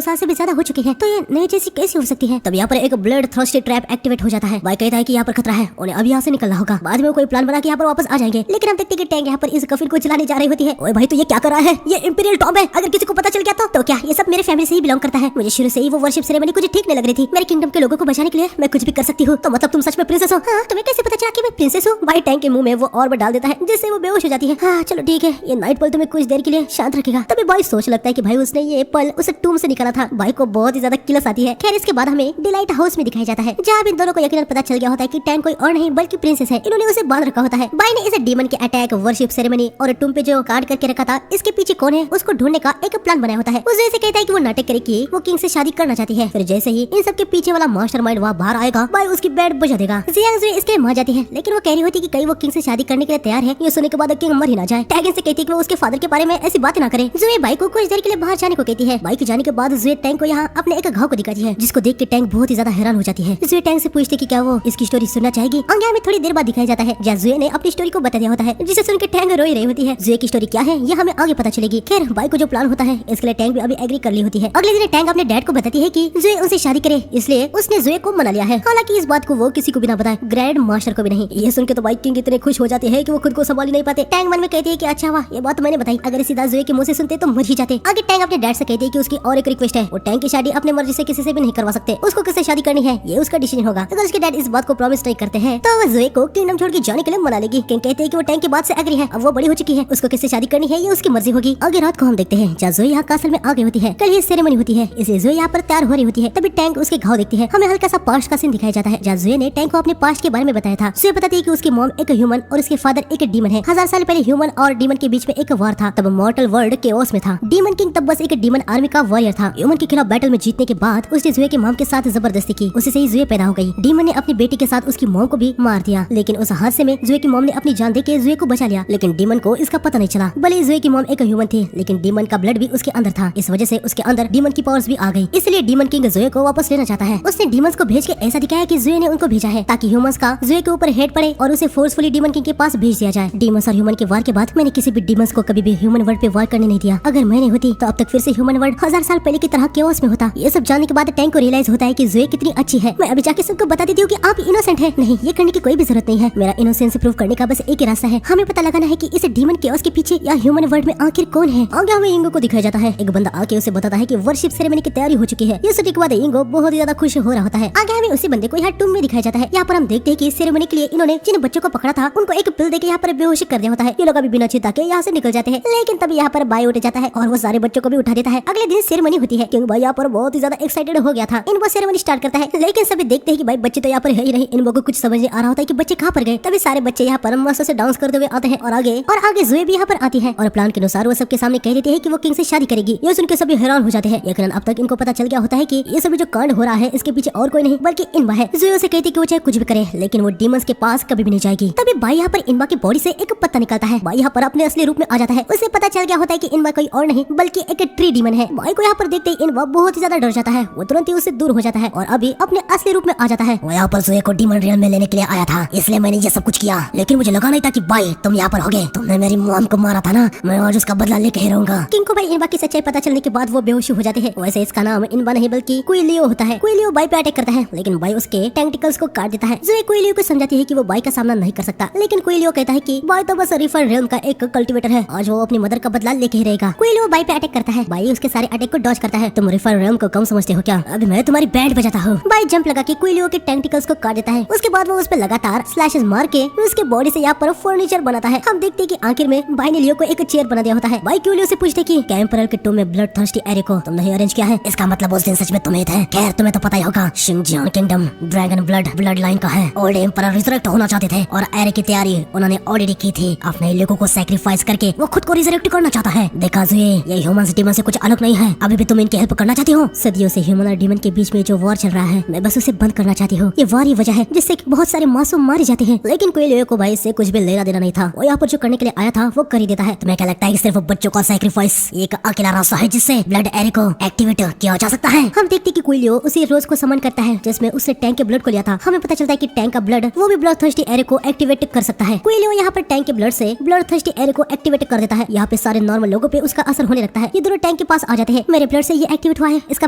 साल से भी ज्यादा हो चुके हैं, तो ये नई जैसी कैसी हो सकती है। तब यहाँ पर एक ब्लड थर्स्टी ट्रैप एक्टिवेट हो जाता है। बाई कहता है कि यहाँ पर खतरा है, उन्हें अब यहाँ से निकलना होगा। बाद में कोई प्लान बना के यहाँ पर वापस आ जाएंगे, लेकिन हम देखते हैं कि टैंक यहाँ पर इस कफिन को जलाने जा रही होती है। ओए भाई तो ये क्या कर रहा है, ये इंपीरियल टॉम्ब है, अगर किसी को पता चल गया तो क्या। ये सब मेरे फैमिली से ही बिलोंग करता है। मुझे शुरू से ही वो वर्शिप सेरेमनी कुछ ठीक नहीं लग रही थी। मेरे किंगडम के लोगों को बचाने के लिए मैं कुछ भी कर सकती हूँ। तो मतलब तुम सच में प्रिंसेस हो? हाँ, तुम्हें कैसे पता चला कि मैं प्रिंसेस हूँ? भाई टैंक के मुंह में वो ऑर्ब डाल देता है, जिससे वो बेहोश हो जाती है। हाँ चलो ठीक है, ये नाइट पल तुम्हें कुछ देर के लिए शांत रखेगा। तभी भाई सोच लगता है कि भाई उसने ये पल उस टूम से निकाला था। भाई को बहुत ही ज्यादा किलस आती है। खैर इसके बाद हमें डिलाइट हाउस में दिखाया जाता है, जहाँ इन दोनों को यकीनन पता चल गया होता है कि टैंक कोई और नहीं बल्कि प्रिंसेस है। इन्होंने उसे बांध रखा होता है। भाई ने इसे डीमन के अटैक, वर्शिप सेरेमनी और टूम पे जो काट करके रखा था, इसके पीछे कौन है उसको ढूंढने का एक प्लान बनाया होता है। उस वजह से कहता है कि वो नाटक करे कि वो किंग से शादी करना चाहती है। फिर जैसे ही इन सब के पीछे वाला मास्टरमाइंड वहाँ बाहर आएगा, भाई उसकी बेड बुझा देगा। जियांग इसके मान जाती है, लेकिन वो कह रही होती है कि कहीं वो किंग से शादी करने के लिए तैयार है। ये सुनने के बाद किंग मर ही ना जाए। टैगन से कहती है कि वो उसके फादर के बारे में ऐसी बात ना करे। जुए भाई को कुछ देर के लिए बाहर जाने को कहती है। भाई के जाने के बाद जुए टैंक को यहाँ अपने एक घाव को दिखाती है, जिसको देख के टैंक बहुत ही ज्यादा हैरान हो जाती है। जुए टैंक से पूछती कि क्या वो इसकी स्टोरी सुनना चाहेगी। आगे हमें थोड़ी देर बाद दिखाया जाता है, जहाँ जुए ने अपनी स्टोरी को बता दिया होता है, जिसे सुन के टैंक रोई रही होती है। जुए की स्टोरी क्या है ये हमें आगे पता चलेगी। खैर भाई को जो प्लान होता है इसके लिए टैंक भी अभी एग्री कर ली होती है। अगले दिन टैंक अपने डैड को बताती है कि जुए उनसे शादी करे, इसलिए उसने जुए को मना लिया है। हालांकि इस बात को वो किसी को भी ना बताए, ग्रैंड मास्टर को भी नहीं। ये सुन के तो भाई किंग इतने खुश हो जाते हैं कि वो खुद को संभाल ही नहीं पाते। टैंक मन में कहती है कि अच्छा वाह, ये बात तो मैंने बताई, अगर सीधा जुए के मुंह से सुनते तो मर ही जाते। आगे टैंक अपने डैड से कहती है कि उसकी और एक रिक्वेस्ट है, वो टैंक की शादी अपने मर्जी से किसी से भी नहीं करवा सकते। उसको किससे शादी करनी है ये उसका डिसीजन होगा। अगर उसके डैड इस बात को प्रॉमिस नहीं करते हैं तो वो जुए को किंगडम छोड़ के जाने के लिए मना लेगी। किंग कहते हैं कि वो टैंक की बात से एग्री है, अब वो बड़ी हो चुकी है, उसको किससे शादी करनी है ये उसकी मर्जी होगी। आगे रात को हम देखते हैं जहाँ जुए यहाँ कासल में आ गई होती है। कल ही सेरेमनी होती है, इसलिए जुए यहाँ पर तैयार हो रही होती है। तभी टैंक उसके घाव देखती है। हमें हल्का सा पास्ट का सीन दिखाया जाता है, जहाँ जुए ने टैंक को अपने पास्ट के बारे में बताया था। जुए बताती है कि उसकी मॉम एक ह्यूमन और उसके फादर एक डीमन है। 1000 साल पहले ह्यूमन और डीमन के बीच में एक वार था, तब मॉर्टल वर्ल्ड केओस में था। डीमन किंग तब बस एक डीमन आर्मी का वॉरियर था। ह्यूमन के खिलाफ बैटल में जीतने के बाद उसने जुए के मॉम के साथ जबरदस्ती की, उसी से ही जुए पैदा हो गई। डीमन ने अपनी बेटी के साथ उसकी मॉम को भी मार दिया, लेकिन उस हादसे में जुए की मॉम ने अपनी जान देके जुए को बचा लिया। लेकिन डीमन को इसका पता नहीं चला। भले जुए की मॉम एक ह्यूमन थी, लेकिन डीमन का ब्लड भी उसके अंदर था। इस वजह से उसके अंदर डीमन की पावर्स भी आ गई। इसलिए डीमन किंग जुए को वापस लेना चाहता है। उसने डीमंस को भेज के ऐसा दिखाया कि जुए ने उनको भेजा है ताकि ह्यूमंस का जुए के ऊपर हेड पड़े और उसे फोर्सफुली डीमन किंग के पास भेज दिया जाए। डीमंस और ह्यूमन के वार के बाद मैंने किसी भी डीमंस को कभी भी ह्यूमन वर्ल्ड पे वार करने नहीं दिया। अगर मैंने होती तो अब तक फिर से ह्यूमन वर्ल्ड 1000 साल पहले की तरह केओस में होता। ये सब जानने के बाद टैंक को रियलाइज होता है कि जुए कितनी अच्छी है। मैं अभी जाके सबको बता देती हूँ कि आप इनोसेंट है। नहीं, ये करने की कोई भी जरूरत नहीं है। मेरा इनोसेंस प्रूव करने का बस एक ही रास्ता है, हमें पता लगाना है कि इस डीमन केओस के पीछे या ह्यूमन वर्ल्ड में आखिर कौन है। आगे हमें इंगो को दिखाया जाता है। एक बंदा आके उसे बताता है कि वर्शिप सेरेमनी की तैयारी हो चुकी है। ये सुनने के बाद इंगो बहुत ज्यादा खुश हो रहा होता है। आगे हमें उसी बंदे को यहाँ टूम में दिखाया जाता है। यहाँ पर हम देखते हैं कि सेरेमनी के लिए इन्होंने जिन बच्चों को पकड़ा था उनको एक पिल देके यहाँ पर बेहोश कर दिया होता है। ये लोग अभी बिना चिंता के यहाँ से निकल जाते हैं, लेकिन तभी यहाँ पर बाई उठ जाता है और वो सारे बच्चों को भी उठा देता है। अगले दिन सेरेमनी होती है। किंग भाई यहाँ पर बहुत ही ज्यादा एक्साइटेड हो गया था। इनको सेरेमनी स्टार्ट करता है, लेकिन सभी देखते हैं कि भाई बच्चे तो यहाँ पर है ही नहीं। इनको कुछ समझ नहीं आ रहा होता है कि बच्चे कहाँ पर गए। तभी सारे बच्चे यहाँ पर मस्त से डांस करते हुए आते हैं और आगे जुए भी यहाँ पर आती है और प्लान के अनुसार वो सबके सामने कह देती है कि वो किंग से शादी करेगी। ये सुन के सभी हैरान हो जाते हैं। यकीनन अब तक इनको पता चल गया होता है कि ये सभी जो कांड हो रहा है इसके पीछे और कोई नहीं बल्कि इनबा है। जुए से कहती है कि वो चाहे कुछ भी करे, लेकिन वो डीमंस के पास कभी भी नहीं जाएगी। तभी भाई यहाँ पर इनबा की बॉडी से एक पत्ता निकलता है। भाई यहाँ पर अपने असली रूप में आ जाता है। उसे पता चल गया होता है कि इनबा कोई और नहीं बल्कि एक ट्री डीमन है। भाई को यहाँ पर देखते ही इनबा बहुत ही ज्यादा डर जाता है। वो तुरंत ही उससे दूर हो जाता है और अभी अपने असली रूप में आ जाता है। वो यहाँ पर जुए को डीमन रियल में लेने के लिए आया था, इसलिए मैंने ये सब कुछ किया, लेकिन मुझे लगा नहीं था कि भाई तुम यहाँ पर होगे। तुमने मेरी मॉम को मारा था ना, मैं आज उसका बदला लेके ही रहूंगा। किंग को भाई इनबा की सच्चाई पता चलने के बाद वो बेहोश हो जाते हैं। वैसे इसका नाम इनबा नहीं बल्कि क्विलियो होता है। क्विलियो बाई पे अटैक करता है, लेकिन बाई उसके टेंटिकल्स को काट देता है। जुए क्विलियो को समझाती है कि वो बाई का सामना नहीं कर सकता, लेकिन क्विलियो कहता है कि बाई तो बस रिफर रेल्म का एक कल्टीवेटर है, आज वो अपनी मदर का बदला लेके ही रहेगा। क्विलियो बाई पे अटैक करता है। बाई उसके सारे अटैक को डॉज करता है। तुम रिफर रेल्म को कम समझते हो क्या? अभी मैं तुम्हारी बैंड बजाता हूँ। बाई जंप लगा के क्विलियो के टेंटिकल्स को काट देता है। उसके बाद वो उस पर लगातार स्लैशेस मार के उसके बॉडी से यहाँ पर फर्नीचर बनाता है। हम देखते हैं कि आखिर में बाई ने लियो को एक चेयर बना दिया होता है। बाई क्विलियो से पूछते कि एम्परर के टूम में ब्लड थर्स्टी एरे को तुमने अरेंज किया है, इसका मतलब उस दिन सच में तुम्हें थे। खैर तुम्हें तो पता ही होगा, Xinjiang kingdom dragon blood line का है। ओल्ड एम्परर रिजरेक्ट होना चाहते थे और एरे की तैयारी उन्होंने ऑलरेडी की थी। अपने लोगों को सैक्रिफाइस करके वो खुद को रिजरेक्ट करना चाहता है। देखा जुए, ये ह्यूमन से डीमन से कुछ अलग नहीं है। अभी भी तुम इनकी हेल्प करना चाहती हो। सदियों से ह्यूमन और डीमन के बीच में जो वॉर चल रहा है, मैं बस उसे बंद करना चाहती हूँ। ये वॉर ही वजह है जिससे बहुत सारे मासूम मारे जाते हैं। लेकिन क्विलियो को भाई से कुछ भी लेना देना नहीं था। वो यहाँ पर जो करने के लिए आया था वो कर ही देता है। तुम्हें क्या लगता है कि सिर्फ बच्चों का सैक्रिफाइस एक अकेला रास्ता है जिससे ब्लड एरे को एक्टिवेट किया जा सकता है? हम देखते कि क्विलियो उसी रोज को समन करता है जिसमें उसने टैंक के ब्लड को लिया था। हमें पता चलता है कि टैंक का ब्लड वो भी ब्लड थर्स्टी एरे को एक्टिवेट कर सकता है। क्विलियो यहाँ पर टैंक के ब्लड से ब्लड थर्स्टी एरे को एक्टिवेट कर देता है। यहाँ पे सारे नॉर्मल लोगों पे उसका असर होने लगता है। ये दोनों टैंक के पास आ जाते हैं। मेरे ब्लड से ये एक्टिवेट हुआ है, इसका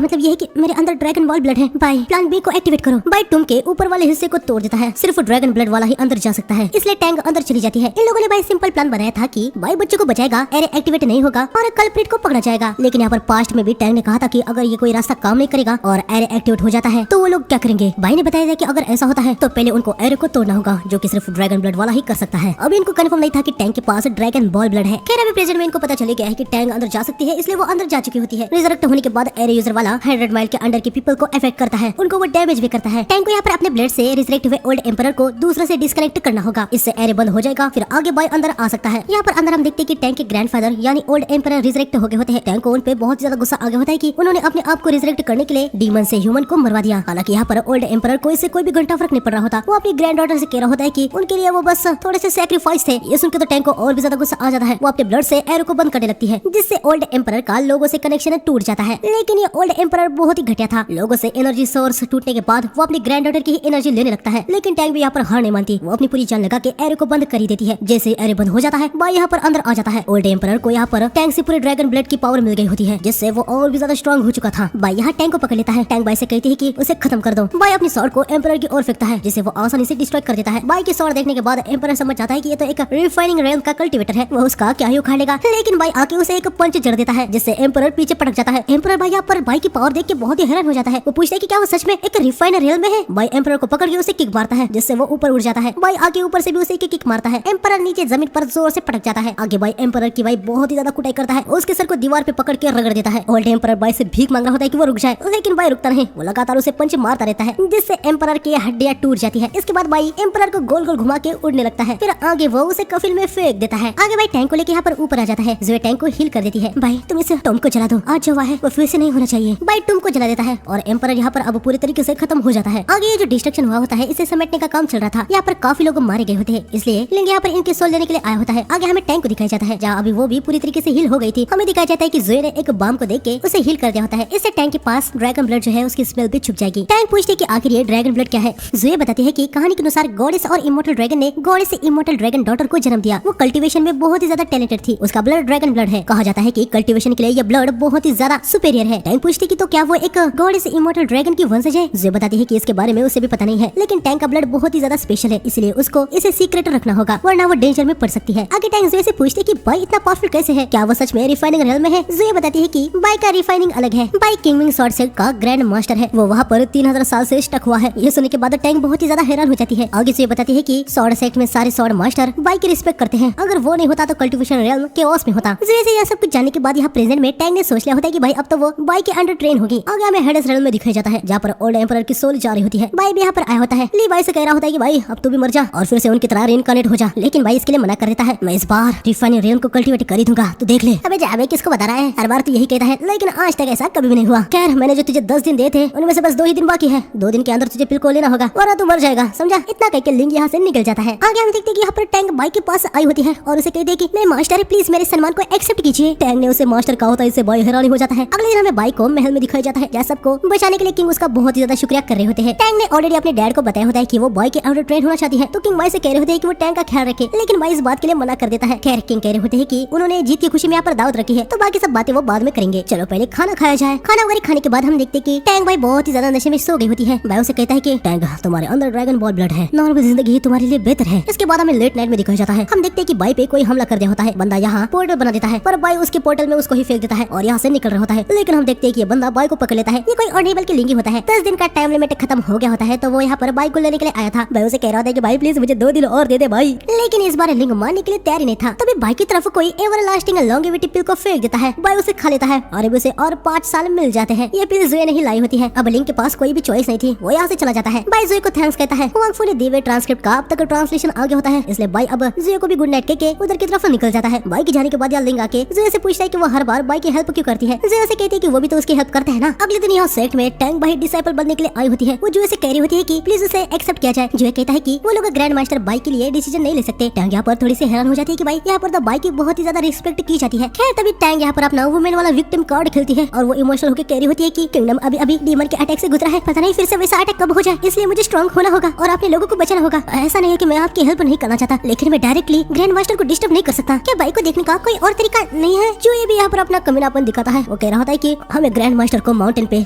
मतलब ये है कि मेरे अंदर ड्रैगन बॉल ब्लड है। बाय प्लान बी को एक्टिवेट करो। बाय टूम के ऊपर वाले हिस्से को तोड़ देता है, सिर्फ ड्रैगन ब्लड वाला ही अंदर जा सकता है, इसलिए टैंक अंदर चली जाती है। इन लोगों ने बाय सिंपल प्लान बनाया था कि बाय बच्चों को बचाएगा, एरे एक्टिवेट नहीं होगा और कल्प्रिट को पकड़ा जाएगा। लेकिन यहाँ पर पास्ट में भी टैंक ने कहा था कि अगर ये कोई रास्ता काम नहीं करेगा और एरे एक्टिवेट हो जाता है तो वो लोग क्या करेंगे। बाय ने बताया था कि अगर ऐसा होता है तो पहले उनको एरे को तोड़ना होगा, जो कि सिर्फ ड्रैगन ब्लड वाला ही कर सकता है। अभी इनको कंफर्म नहीं था कि टैंक के पास ड्रैगन बॉल ब्लड है। खैर अभी प्रेजेंट में इनको पता चले गया है कि टैंक अंदर जा सकती है, इसलिए वो अंदर जा चुकी होती है। रिजरेक्ट होने के बाद एरे यूजर वाला 100 माइल के अंडर के पीपल को अफेक्ट करता है, उनको वो डैमेज भी करता है। टैंक को यहाँ पर अपने ब्लड से रिजरेक्ट हुए ओल्ड एम्परर को दूसरे से डिस्कनेक्ट करना होगा, इससे एरे बंद हो जाएगा, फिर आगे बाय अंदर आ सकता है। यहाँ पर अंदर हम देखते हैं कि टैंक के ग्रैंडफादर यानी ओल्ड एम्परर रिजरेक्ट हो गए होते हैं। टैंक को उन पे बहुत ज्यादा गुस्सा आ गया होता है कि उन्होंने अपने आप को रिजरेक्ट करने के लिए डीमन से ह्यूमन को मरवा दिया। हालांकि यहाँ पर ओल्ड एम्परर को इससे कोई भी घंटा फर्क नहीं पड़ रहा होता। वो अपनी ग्रैंड डॉटर से कह रहा होता है कि उनके लिए वो बस थोड़े से सैक्रिफाइस थे। ये सुनकर तो टैंक को और भी ज्यादा गुस्सा आ जाता है। वो अपने ब्लड से एरो को बंद करने लगती है, जिससे ओल्ड एम्परर का लोगों से कनेक्शन टूट जाता है। लेकिन ये ओल्ड एम्परर बहुत ही घटिया था। लोगों से एनर्जी सोर्स टूटने के बाद वो अपनी ग्रैंड डॉटर की ही एनर्जी लेने लगता है। लेकिन टैंक भी यहाँ पर हार नहीं मानती, वो अपनी पूरी जान लगा के एरो को बंद कर ही देती है। जैसे एरो बंद हो जाता है बाय यहाँ पर अंदर आ जाता है। ओल्ड एम्परर को यहाँ पर टैंक से पूरे ड्रैगन ब्लड की पावर मिल गई होती है, जिससे वो और भी ज्यादा स्ट्रॉन्ग हो चुका था। बाय यहाँ टैंक को पकड़ लेता है। टैंक बाय से कहती है कि उसे खत्म कर दो। बाय अपनी स्वॉर्ड को एम्परर की ओर फेंकता है, जिसे वो आसानी से डिस्ट्रॉय कर देता है। बाय की स्वॉर्ड देखने के बाद एम्परर समझ जाता है कि ये तो एक रिफाइनिंग रेल्म का कल्टीवेटर है, वो उसका क्या ही उखाड़ लेगा। लेकिन बाय आके उसे एक पंच जड़ देता है, जिससे एम्परर पीछे पटक जाता है। एम्परर बाय यहाँ पर बाय की पावर देख के बहुत ही हैरान हो जाता है। वो पूछता है कि क्या वो सच में एक रिफाइनर रेल में है। बाय एम्परर को पकड़ के उसे किक मारता है, जिससे वो ऊपर उड़ जाता है। बाय आगे ऊपर से भी उसे किक मारता है। एम्परर नीचे जमीन पर जोर से पटक जाता है। आगे बाय एम्परर की बाय बहुत ही ज्यादा कुटाई करता है, उसके सर को दीवार पे पकड़ के रगड़ देता है। ओल्ड एम्परर बाय से भीख मांग रहा होता है कि वो रुक जाए, लेकिन बाय रुकता नहीं। वो लगातार उसे पंच मारता रहता है, जिससे एम्परर की हड्डियां टूट जाती है। इसके बाद बाय एम्परर को गोल गोल घुमा के उड़ने लगता है, फिर आगे वो उसे कफिल में फेंक देता है। आगे बाय टैंक को लेके यहाँ पर ऊपर आ जाता है, जो टैंक को हील कर देती है। बाय तुम इस टॉम को जला दो, आज जो हुआ है वो फिर से नहीं होना चाहिए। बाय टॉम को जला देता है और एम्परर यहाँ पर अब पूरी तरीके से खत्म हो जाता है। आगे ये जो डिस्ट्रक्शन हुआ होता है इसे समेटने का काम चल रहा था। यहाँ पर काफी लोग मारे गए होते हैं, इसलिए लिंग यहाँ पर इनके सोल लेने के लिए आया होता है। आगे हमें टैंक को दिखाया जाता है, जहाँ अभी वो भी पूरी तरीके से हील हो गई थी। हमें दिखाया जाता है कि जोए ने एक बम को देख के उसे हील कर दिया होता है। इससे टैंक के पास ड्रैगन ब्लड जो है उसकी स्मेल भी छुप जाएगी। टैंक पूछते है कि आखिर ये ड्रैगन ब्लड क्या है। जोए बताती है कि कहानी के अनुसार गॉडेस और इमोर्टल ड्रैगन ने गॉडेस से इमोर्टल ड्रैगन डॉटर को जन्म दिया। वो कल्टीवेशन में बहुत ही ज्यादा टैलेंटेड थी, उसका ब्लड ड्रैगन ब्लड है। कहा जाता है कि कल्टीवेशन के लिए ये ब्लड बहुत ही ज्यादा सुपेरियर है। टैंक पूछती कि तो क्या वो एक गॉडेस इमोर्टल ड्रैगन की वंशज है। जोए बताती है कि इसके बारे में उसे भी पता नहीं है, लेकिन टैंक का ब्लड बहुत ही ज्यादा स्पेशल है, इसलिए उसको इसे सीक्रेट रखना होगा, वरना वो डेंजर में पड़ सकती है। आगे टैंक जोए से पूछते कि बाय इतना पावरफुल कैसे है, क्या वो सच में रिफाइनिंग रेल में है। जोए बताती है कि बाय का रिफाइनिंग अलग है, बाय किंगविंग स्वॉर्ड सेट का ग्रैंड मास्टर है, वो वहाँ पर 3000 साल से स्टक हुआ है। ये सुनने के बाद टैंक बहुत ही ज्यादा हैरान हो जाती है। आगे से बताती है कि स्वॉर्ड सेट में सारे स्वॉर्ड मास्टर बाय की रिस्पेक्ट करते हैं, अगर वो नहीं होता तो कल्टीवेशन रेल्म केओस में होता। जोए से यह सब कुछ जानने के बाद यहाँ प्रेजेंट में टैंक ने सोच लिया होता है कि भाई अब तो वो बाय के अंडर ट्रेन होगी। आगे हमें हेडेस रेल्म में दिखाया जाता है, जहाँ पर ओल्ड एम्परर की सोल जा रही होती है। बाय भी यहाँ पर आया होता है। ली बाय से कह रहा होता है कि भाई अब तू भी मर जा और फिर से उनकी तरह रीइंकार्नेट हो जा, लेकिन भाई इसके लिए मना कर देता है। मैं इस बार रिफाइनिंग रेल्म को कल्टीवेट कर ही दूंगा, तू देख ले। अबे जावे किसको बता रहा है, हर बार तू यही कहता है, लेकिन आज तक ऐसा कभी भी नहीं हुआ। खैर मैंने जो तुझे 10 दिन दिए थे उनमें से बस 2 ही दिन बाकी है, 2 दिन के अंदर तुझे पिल को लेना होगा वरना तू मर जाएगा, समझा। इतना कह के लिंग यहाँ से निकल जाता है। आगे हम देखते हैं कि यहाँ पर टैंक बाय के पास आई होती है और उसे कहती है कि मैं मास्टर है, प्लीज मेरे सम्मान को एक्सेप्ट कीजिए। टैंक ने उसे मास्टर कहा होता है, इससे बाय हैरानी हो जाता है। अगले दिन हमें बाय को महल में दिखाया जाता है, जहाँ सबको बचाने के लिए किंग उसका बहुत ही ज्यादा शुक्रिया कर रहे होते हैं। टैंक ने ऑलरेडी अपने डैड को बताया होता है कि वो बाय के अंडर ट्रेन होना चाहती है, तो किंग बाय से कह रहे होते हैं कि वो टैंक का ख्याल रखे, लेकिन बाय इस बात के लिए मना कर देता है। खैर किंग कह रहे होते हैं कि उन्होंने जीत की खुशी में यहाँ पर दावत रखी है, तो बाकी सब बातें वो बाद में करेंगे, चलो पहले खाना खाया जाए। खाना वगैरह खाने के बाद हम देखते कि टैंक बाय बहुत ही ज्यादा नशे में सो गई होती है। बाय उसे कहता है कि टैंक तुम्हारे अंदर ड्रैगन बॉल ब्लड है, नॉर्मल जिंदगी ही तुम्हारे लिए बेहतर है। इसके बाद हमें लेट नाइट में दिखाया जाता है। हम देखते हैं कि बाय पे कोई हमला कर दिया होता है। बंदा यहाँ पोर्टल बना देता है, पर बाय उसके पोर्टल में उसको ही फेंक देता है और यहाँ से निकल रहा होता है। लेकिन हम देखते हैं कि ये बंदा बाय को पकड़ लेता है। ये कोई और नहीं बल्कि लिंगी होता है। 10 दिन का टाइम लिमिट खत्म हो गया होता है, तो वो यहाँ पर बाय को लेने के लिए आया था। बाय उसे कह रहा था कि भाई प्लीज मुझे 2 दिन और दे दे भाई, लेकिन इस बार लिंग मानने के लिए तैयार ही नहीं था। तभी बाय की तरफ कोई एवरलास्टिंग लॉन्गेविटी पिल को फेंक देता है। बाय उसे खा लेता है और उसे और 5 साल मिल जाते हैं। ये पिल जोए नहीं लाई होती है। अब लिंग के पास कोई भी चॉइस नहीं थी, वो यहाँ से चला जाता है। बाय जोए को थैंक्स कहता है। वांगफू दिए ट्रांसक्रिप्ट का अब तक ट्रांसलेशन आ गया होता है, इसलिए बाय अब जोए को भी गुड नाइट कहके उधर की तरफ निकल जाता है। बाय के जाने के बाद लिंग आके जोए से पूछता है कि वो हर बार बाय की हेल्प क्यों करती है। जोए से कहती है कि वो भी तो उसकी हेल्प करता है ना। अगले दिन यहाँ सेक्ट में टैंक बाय डिसाइपल बनने के लिए आई होती है। वो जोए से कह रही होती है कि प्लीज उसे एक्सेप्ट किया जाए। जोए कहता है कि वो लोग ग्रैंड मास्टर बाय के लिए डिसीजन नहीं ले सकते। टैंक यहाँ पर थोड़ी सी हैरान हो जाती है कि भाई यहाँ पर तो बाय की बहुत ही ज्यादा रिस्पेक्ट की जाती है। खैर तभी टैंक यहाँ पर अपना वुमेन वाला विक्टिम कार्ड खेलती है और वो इमोशनल होकर कह रही होती है कि किंगडम अभी अभी डीमन के अटैक से गुजरा है, पता नहीं फिर से वैसा अटैक कब हो जाए, इसलिए मुझे स्ट्रॉन्ग होना होगा और अपने लोगों को बचाना होगा। ऐसा नहीं है कि मैं आपकी हेल्प नहीं करना चाहता, लेकिन मैं डायरेक्टली ग्रैंड मास्टर को डिस्टर्ब नहीं कर सकता। क्या बाय को देखने का कोई और तरीका नहीं है? जो ये भी यहाँ पर अपना कमीनापन दिखाता है। वो कह रहा होता है कि हमें ग्रैंड मास्टर को माउंटेन पे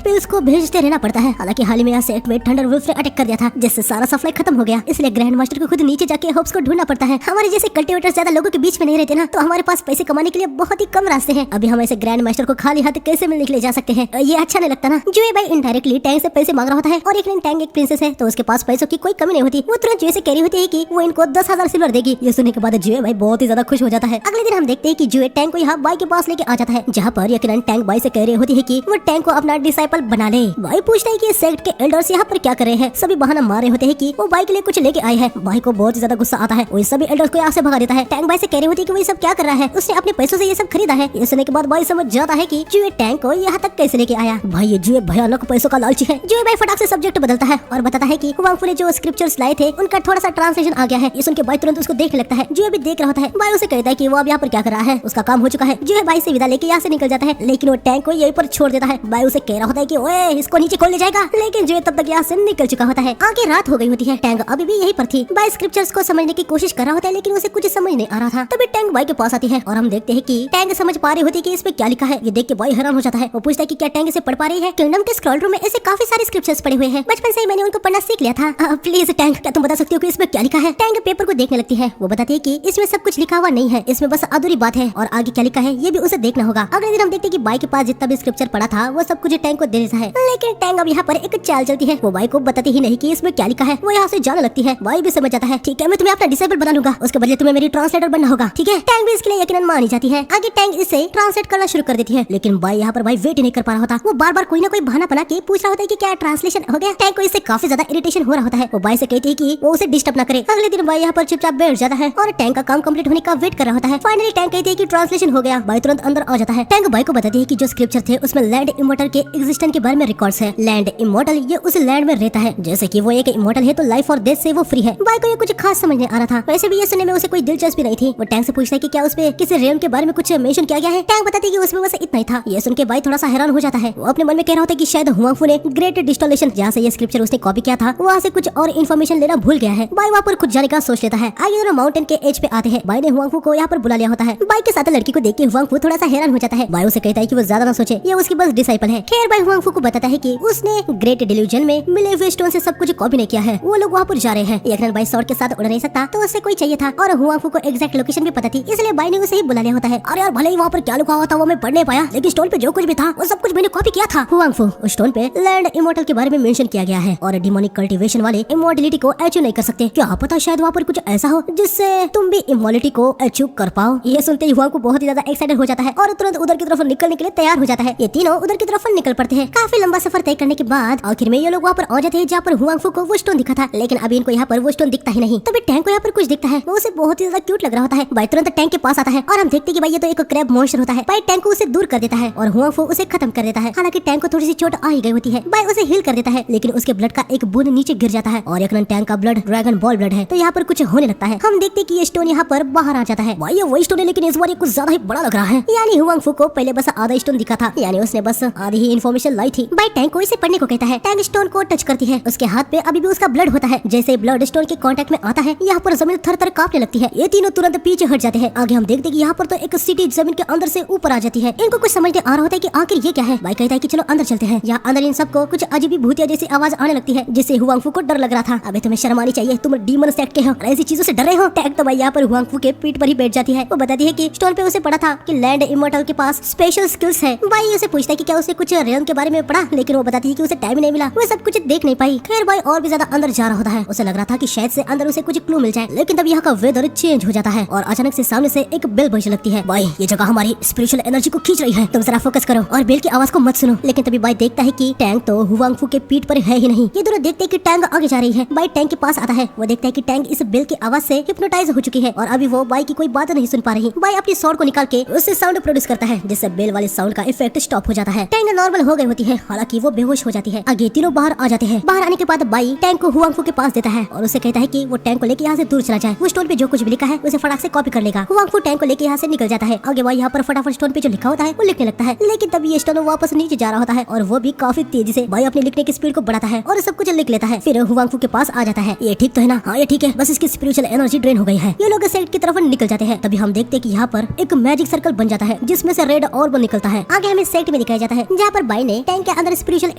पिल्स को भेजते रहना पड़ता है। हालांकि हाल ही में यहाँ सेट में थंडर वुल्फ ने अटैक कर दिया था, जिससे सारा सप्लाई खत्म हो गया। इसलिए ग्रैंड मास्टर को खुद नीचे जाके होप्स को ढूंढना पड़ता है। हमारे जैसे कल्टिवेटर्स ज्यादा लोगों के बीच में नहीं रहते ना, तो हमारे पास पैसे कमाने के लिए बहुत ही कम रास्ते हैं। अभी हम ऐसे ग्रैंड मास्टर को खाली हाथ कैसे मिलने के लिए जा सकते हैं? ये अच्छा नहीं लगता ना। जो ये भाई इनडायरेक्टली टैंक से पैसे मांग रहा होता है, और एक दिन टैंक एक प्रिंसेस है तो उसके पास पैसों की कोई कमी नहीं होती। वो तुरंत जुए से कह रही होती है कि वो इनको 10,000 सिल्वर देगी। ये सुनने के बाद जुए भाई बहुत ही ज्यादा खुश हो जाता है। अगले दिन हम देखते हैं कि जुए टैंक को यहाँ बाई के पास लेके आ जाता है, जहाँ पर यकीनन टैंक बाई से कह रही होती है कि वो टैंक को अपना डिसाइपल बना ले। बाई पूछता है कि सेक्ट के एल्डर्स यहाँ पर क्या कर रहे हैं। सभी बहाना मार रहे होते हैं कि वो बाई के लिए कुछ लेके आए हैं। बाई को बहुत ज्यादा गुस्सा आता है, वो सभी एल्डर्स को यहाँ से भगा देता है। टैंक बाई से कह रही होती है कि वो ये सब क्या कर रहा है, उसने अपने पैसों से ये सब खरीदा है। ये सुनने के बाद बाई समझ जाता है कि जुए टैंक को यहाँ तक कैसे लेके आया। भाई ये जुए भयानक पैसों का लालची है। जुए भाई फटाक से सब्जेक्ट बदलता है और बताता है कि वांगफू ने जो स्क्रिप्चर्स लाए थे उनका थोड़ा सा ट्रांसलेशन आ गया है। ये सुन के बाई तुरंत उसको देखने लगता है। जुए भी देख रहा होता है। बाई उसे कहता है कि वो अब यहाँ पर क्या कर रहा है, उसका काम हो चुका है। जुए बाई से विदा लेके यहाँ से निकल जाता है, लेकिन वो टैंक को यहीं पर छोड़ देता है। बाई उसे कह रहा होता है कि ओए इसको नीचे खोल ले जाएगा, लेकिन जुए तब तक यहाँ से निकल चुका होता है। आगे रात हो गई होती है। टैंक अभी भी यहीं पर थी। बाई स्क्रिप्चर्स को समझने की कोशिश कर रहा होता है, लेकिन उसे कुछ समझ नहीं आ रहा था। तभी टैंक बाई के पास आती है और हम देखते हैं कि टैंक समझ पा रही होती है कि इसमें क्या लिखा है। ये देख के बाई हैरान हो जाता है। वो पूछता है कि क्या टैंक इसे पढ़ पा रही है? किंगडम के स्क्रॉल रूम में ऐसे काफी सारे स्क्रिप्चर्स पड़े हुए हैं, बचपन से ही मैंने उनको पढ़ना सीख लिया था। प्लीज टैंक, क्या तुम बता सकती हो कि इसमें क्या लिखा है? टैंक पेपर को देखने लगती है। वो बताती है कि इसमें सब कुछ लिखा हुआ नहीं है, इसमें बस अधूरी बात है और आगे क्या लिखा है ये भी उसे देखना होगा। अगले दिन हम देखते हैं कि बाई के पास जितना भी स्क्रिप्चर पड़ा था वो सब कुछ टैंक को दे देता है, लेकिन टैंक अब यहाँ पर एक चाल चलती है। वो बाई को बताती ही नहीं कि इसमें क्या लिखा है। वो यहाँ से जाने लगती है। बाई भी समझ जाता है, ठीक है मैं तुम्हें अपना डिसेबल बना लूंगा, उसके बदले तुम्हें मेरी ट्रांसलेटर बनना होगा, ठीक है? टैंक भी इसके लिए यकीनन मान ही जाती है। आगे टैंक इसे ट्रांसलेट करना शुरू कर देती है, लेकिन बाई यहाँ पर भाई वेट ही नहीं कर पा रहा होता। वो बार बार कोई ना कोई बहाना बना के पूछ रहा होता है कि क्या ट्रांसलेशन हो गया। टैंक को इससे काफी ज्यादा इरिटेशन हो रहा होता है। वो बाई से कहती है कि वो उसे डिस्टर्ब ना करे। अगले दिन बाई यहाँ पर चुपचाप बैठ जाता है और टैंक का काम कंप्लीट होने का वेट कर रहा होता है। फाइनली टैंक कहती है कि ट्रांसलेशन हो गया। बाई तुरंत अंदर आ जाता है। टैंक बाई को बताती है कि जो स्क्रिप्चर थे उसमें लैंड इमॉर्टल के एग्जिस्टेंस के बारे में रिकॉर्ड्स है। लैंड इमॉर्टल ये उस लैंड में रहता है, जैसे कि वो एक इमॉर्टल है तो लाइफ और डेथ से वो फ्री है। बाई को ये कुछ खास समझ नहीं आ रहा था। वैसे भी ये सुनने में उसे कोई दिलचस्पी नहीं थी। वो टैंक से पूछता है कि क्या उसपे किसी रेलम के बारे में कुछ मेंशन किया गया है। टैंक बताती है कि उसमें बस इतना ही था। ये सुन के बाई थोड़ा सा हैरान हो जाता है। वो अपने मन में कह रहा होता है कि शायद हुआंगफू ने ग्रेट डिस्टोलेशन जहाँ से ये स्क्रिप्चर उसने कॉपी किया था वहाँ से कुछ और इन्फॉर्मेशन लेना भूल गया है। बाई वहाँ पर खुद जाने का सोच लेता है। आगे दोनों माउंटेन के एज पे आते हैं। बाई ने हुआंगफू को यहाँ पर बुला लिया होता है। बाई के साथ लड़की को देख के हुआंगफू थोड़ा सा हैरान हो जाता है। बाई उसे कहता है कि वो ज्यादा ना सोचे, ये उसकी बस डिसाइपल है। खैर बाई हुआंगफू को बताता है कि उसने ग्रेट डिल्यूजन में मिले हुए स्टोन से सब कुछ कॉपी नहीं किया है। वो लोग वहाँ पर जा रहे हैं। यकीनन बाई शॉर्ट के साथ उड़ नहीं सकता, तो उससे कोई चाहिए था और हुआंगफू को एग्जैक्ट लोकेशन भी पता थी, इसलिए बाई ने उसे ही बुला लिया होता है। और यार भले ही वहाँ पर क्या लिखा हुआ था वो मैं पढ़ नहीं पाया, लेकिन स्टोन पे जो कुछ भी था वो सब कुछ मैंने कॉपी किया था। हुआंगफू उस स्टोन पे लैंड इमॉर्टल के बारे में मेंशन किया गया है और डिमोनिक कल्टीवेशन वाले इमॉर्टलिटी को अचीव नहीं कर सकते। क्या पता शायद वहाँ पर कुछ ऐसा हो जिससे तुम भी इमॉर्टलिटी को अचीव कर पाओ। ये सुनते ही हुआंगफू बहुत ही ज्यादा एक्साइटेड हो जाता है और तुरंत उधर की तरफ निकलने के लिए तैयार हो जाता है। ये तीनों उधर की तरफ निकल पड़ते हैं। काफी लंबा सफर तय करने के बाद आखिर में ये लोग वहाँ पर आ जाते हैं जहाँ पर हुआंगफू को वो स्टोन दिखा था, लेकिन अभी इनको यहाँ पर वो स्टोन दिखता ही नहीं। तभी टैंक को यहाँ पर कुछ दिखता है। वो उसे बहुत ही ज्यादा क्यूट लग रहा होता है। बाई तुरंत टैंक के पास आता है और हम देखते हैं कि भाई ये तो एक क्रैब मॉन्स्टर होता है। बाई टैंक को उसे दूर कर देता है और हुआंगफू उसे खत्म कर देता है। हालांकि टैंक को थोड़ी सी चोट आ ही गई होती है। बाई उसे हील कर देता है, लेकिन उसके ब्लड का एक बूंद नीचे गिर जाता है और यकीनन टैंक का ब्लड ड्रैगन बॉल ब्लड है, तो यहाँ पर कुछ होने लगता है। हम देखते हैं कि ये स्टोन यहाँ पर बाहर आ जाता है। भाई ये वही स्टोन है, लेकिन इस बार ये कुछ ज्यादा ही बड़ा लग रहा है। यानी हुआंगफू को पहले बस आधा स्टोन दिखा था, यानी उसने बस आधी ही इन्फॉर्मेशन लाई थी। बाई टैंक को इसे पढ़ने को कहता है। टैंक स्टोन को टच करती है। उसके हाथ पे अभी भी उसका ब्लड होता है। जैसे ब्लड स्टोन के कांटेक्ट में आता है, यहाँ पर जमीन थर-थर कांपने लगती है। ये तीनों तुरंत पीछे हट जाते हैं। आगे हम देखते हैं कि यहाँ पर तो एक सिटी जमीन के अंदर से ऊपर आ जाती है। इनको कुछ समझ नहीं आ रहा होता है कि आखिर ये क्या है। बाई कहता है कि चलो अंदर चलते हैं। यहाँ अंदर इन सबको कुछ अजीब भूतिया जैसी आवाज आने लगती है, जिससे हुआंगफू को डर लग रहा था। अबे तुम्हें शर्म आनी चाहिए, तुम डीमन सेक्ट के हो और ऐसी चीजों से डर रहे हो। टैंक तो भाई यहाँ पर हुआंगफू के पीठ पर ही बैठ जाती है। वो बताती है कि स्टोन पे उसे पढ़ा था कि लैंड इमॉर्टल के पास स्पेशल स्किल्स है। बाई उसे पूछता है कि क्या उसे कुछ रेलम के बारे में पढ़ा, लेकिन वो बताती है कि उसे टाइम ही नहीं मिला, वो सब कुछ देख नहीं पाई। खैर बाई और भी ज्यादा अंदर जा रहा होता है। उसे लग रहा था कि शायद से अंदर उसे कुछ क्लू मिल जाए, लेकिन तब यहाँ का वेदर चेंज हो जाता है और अचानक से सामने से एक बेल बजने लगती है। बाई ये जगह हमारी स्पिरिचुअल एनर्जी को खींच रही है, तुम जरा फोकस करो और बेल की आवाज को मत सुनो। लेकिन तभी बाई देखता है कि टैंक तो हुआंगफू के पीठ पर है ही नहीं। ये दोनों देखते हैं कि टैंक आगे जा रही है। बाई टैंक के पास आता है। वो देखता है कि टैंक इस बेल की आवाज से हिप्नोटाइज हो चुकी है और अभी वो बाई की कोई बात नहीं सुन पा रही। बाई अपनी स्वॉर्ड को निकाल के उससे साउंड प्रोड्यूस करता है, जिससे बेल वाले साउंड का इफेक्ट स्टॉप हो जाता है। टैंक नॉर्मल हो गई होती है, हालांकि वो बेहोश हो जाती है। आगे तीनों बाहर आ जाते हैं। बाहर आने के बाद बाई टैंक को हुआंगफू के पास देता है और उसे कहता है कि वो टैंक को लेके यहाँ से दूर चला जाए। वो स्टोन पे जो कुछ भी लिखा है उसे फटाक से कॉपी कर लेगा। हुआंगफू टैंक को लेके यहाँ से निकल जाता है। आगे बाई यहाँ पर फटाफट स्टोन पे जो लिखा होता है वो लिखने लगता है, लेकिन तब ये स्टोन वापस नीचे जा रहा होता है और वो भी काफी तेजी से। बाई अपने लिखने की स्पीड को बढ़ाता है और सब कुछ लिख लेता है। फिर हुआंगफू के पास आ जाता है। ये ठीक तो है ना? हाँ ये ठीक है, बस इसकी स्पिरिचुअल एनर्जी ड्रेन हो गई है। ये लोग सेक्ट की तरफ निकल जाते हैं। तभी हम देखते हैं कि कि यहाँ पर एक मैजिक सर्कल बन जाता है जिसमें से रेड ऑर्ब निकलता है। आगे हमें सेक्ट में दिखाया जाता है जहाँ पर बाई ने टैंक के अंदर स्पिरिचुअल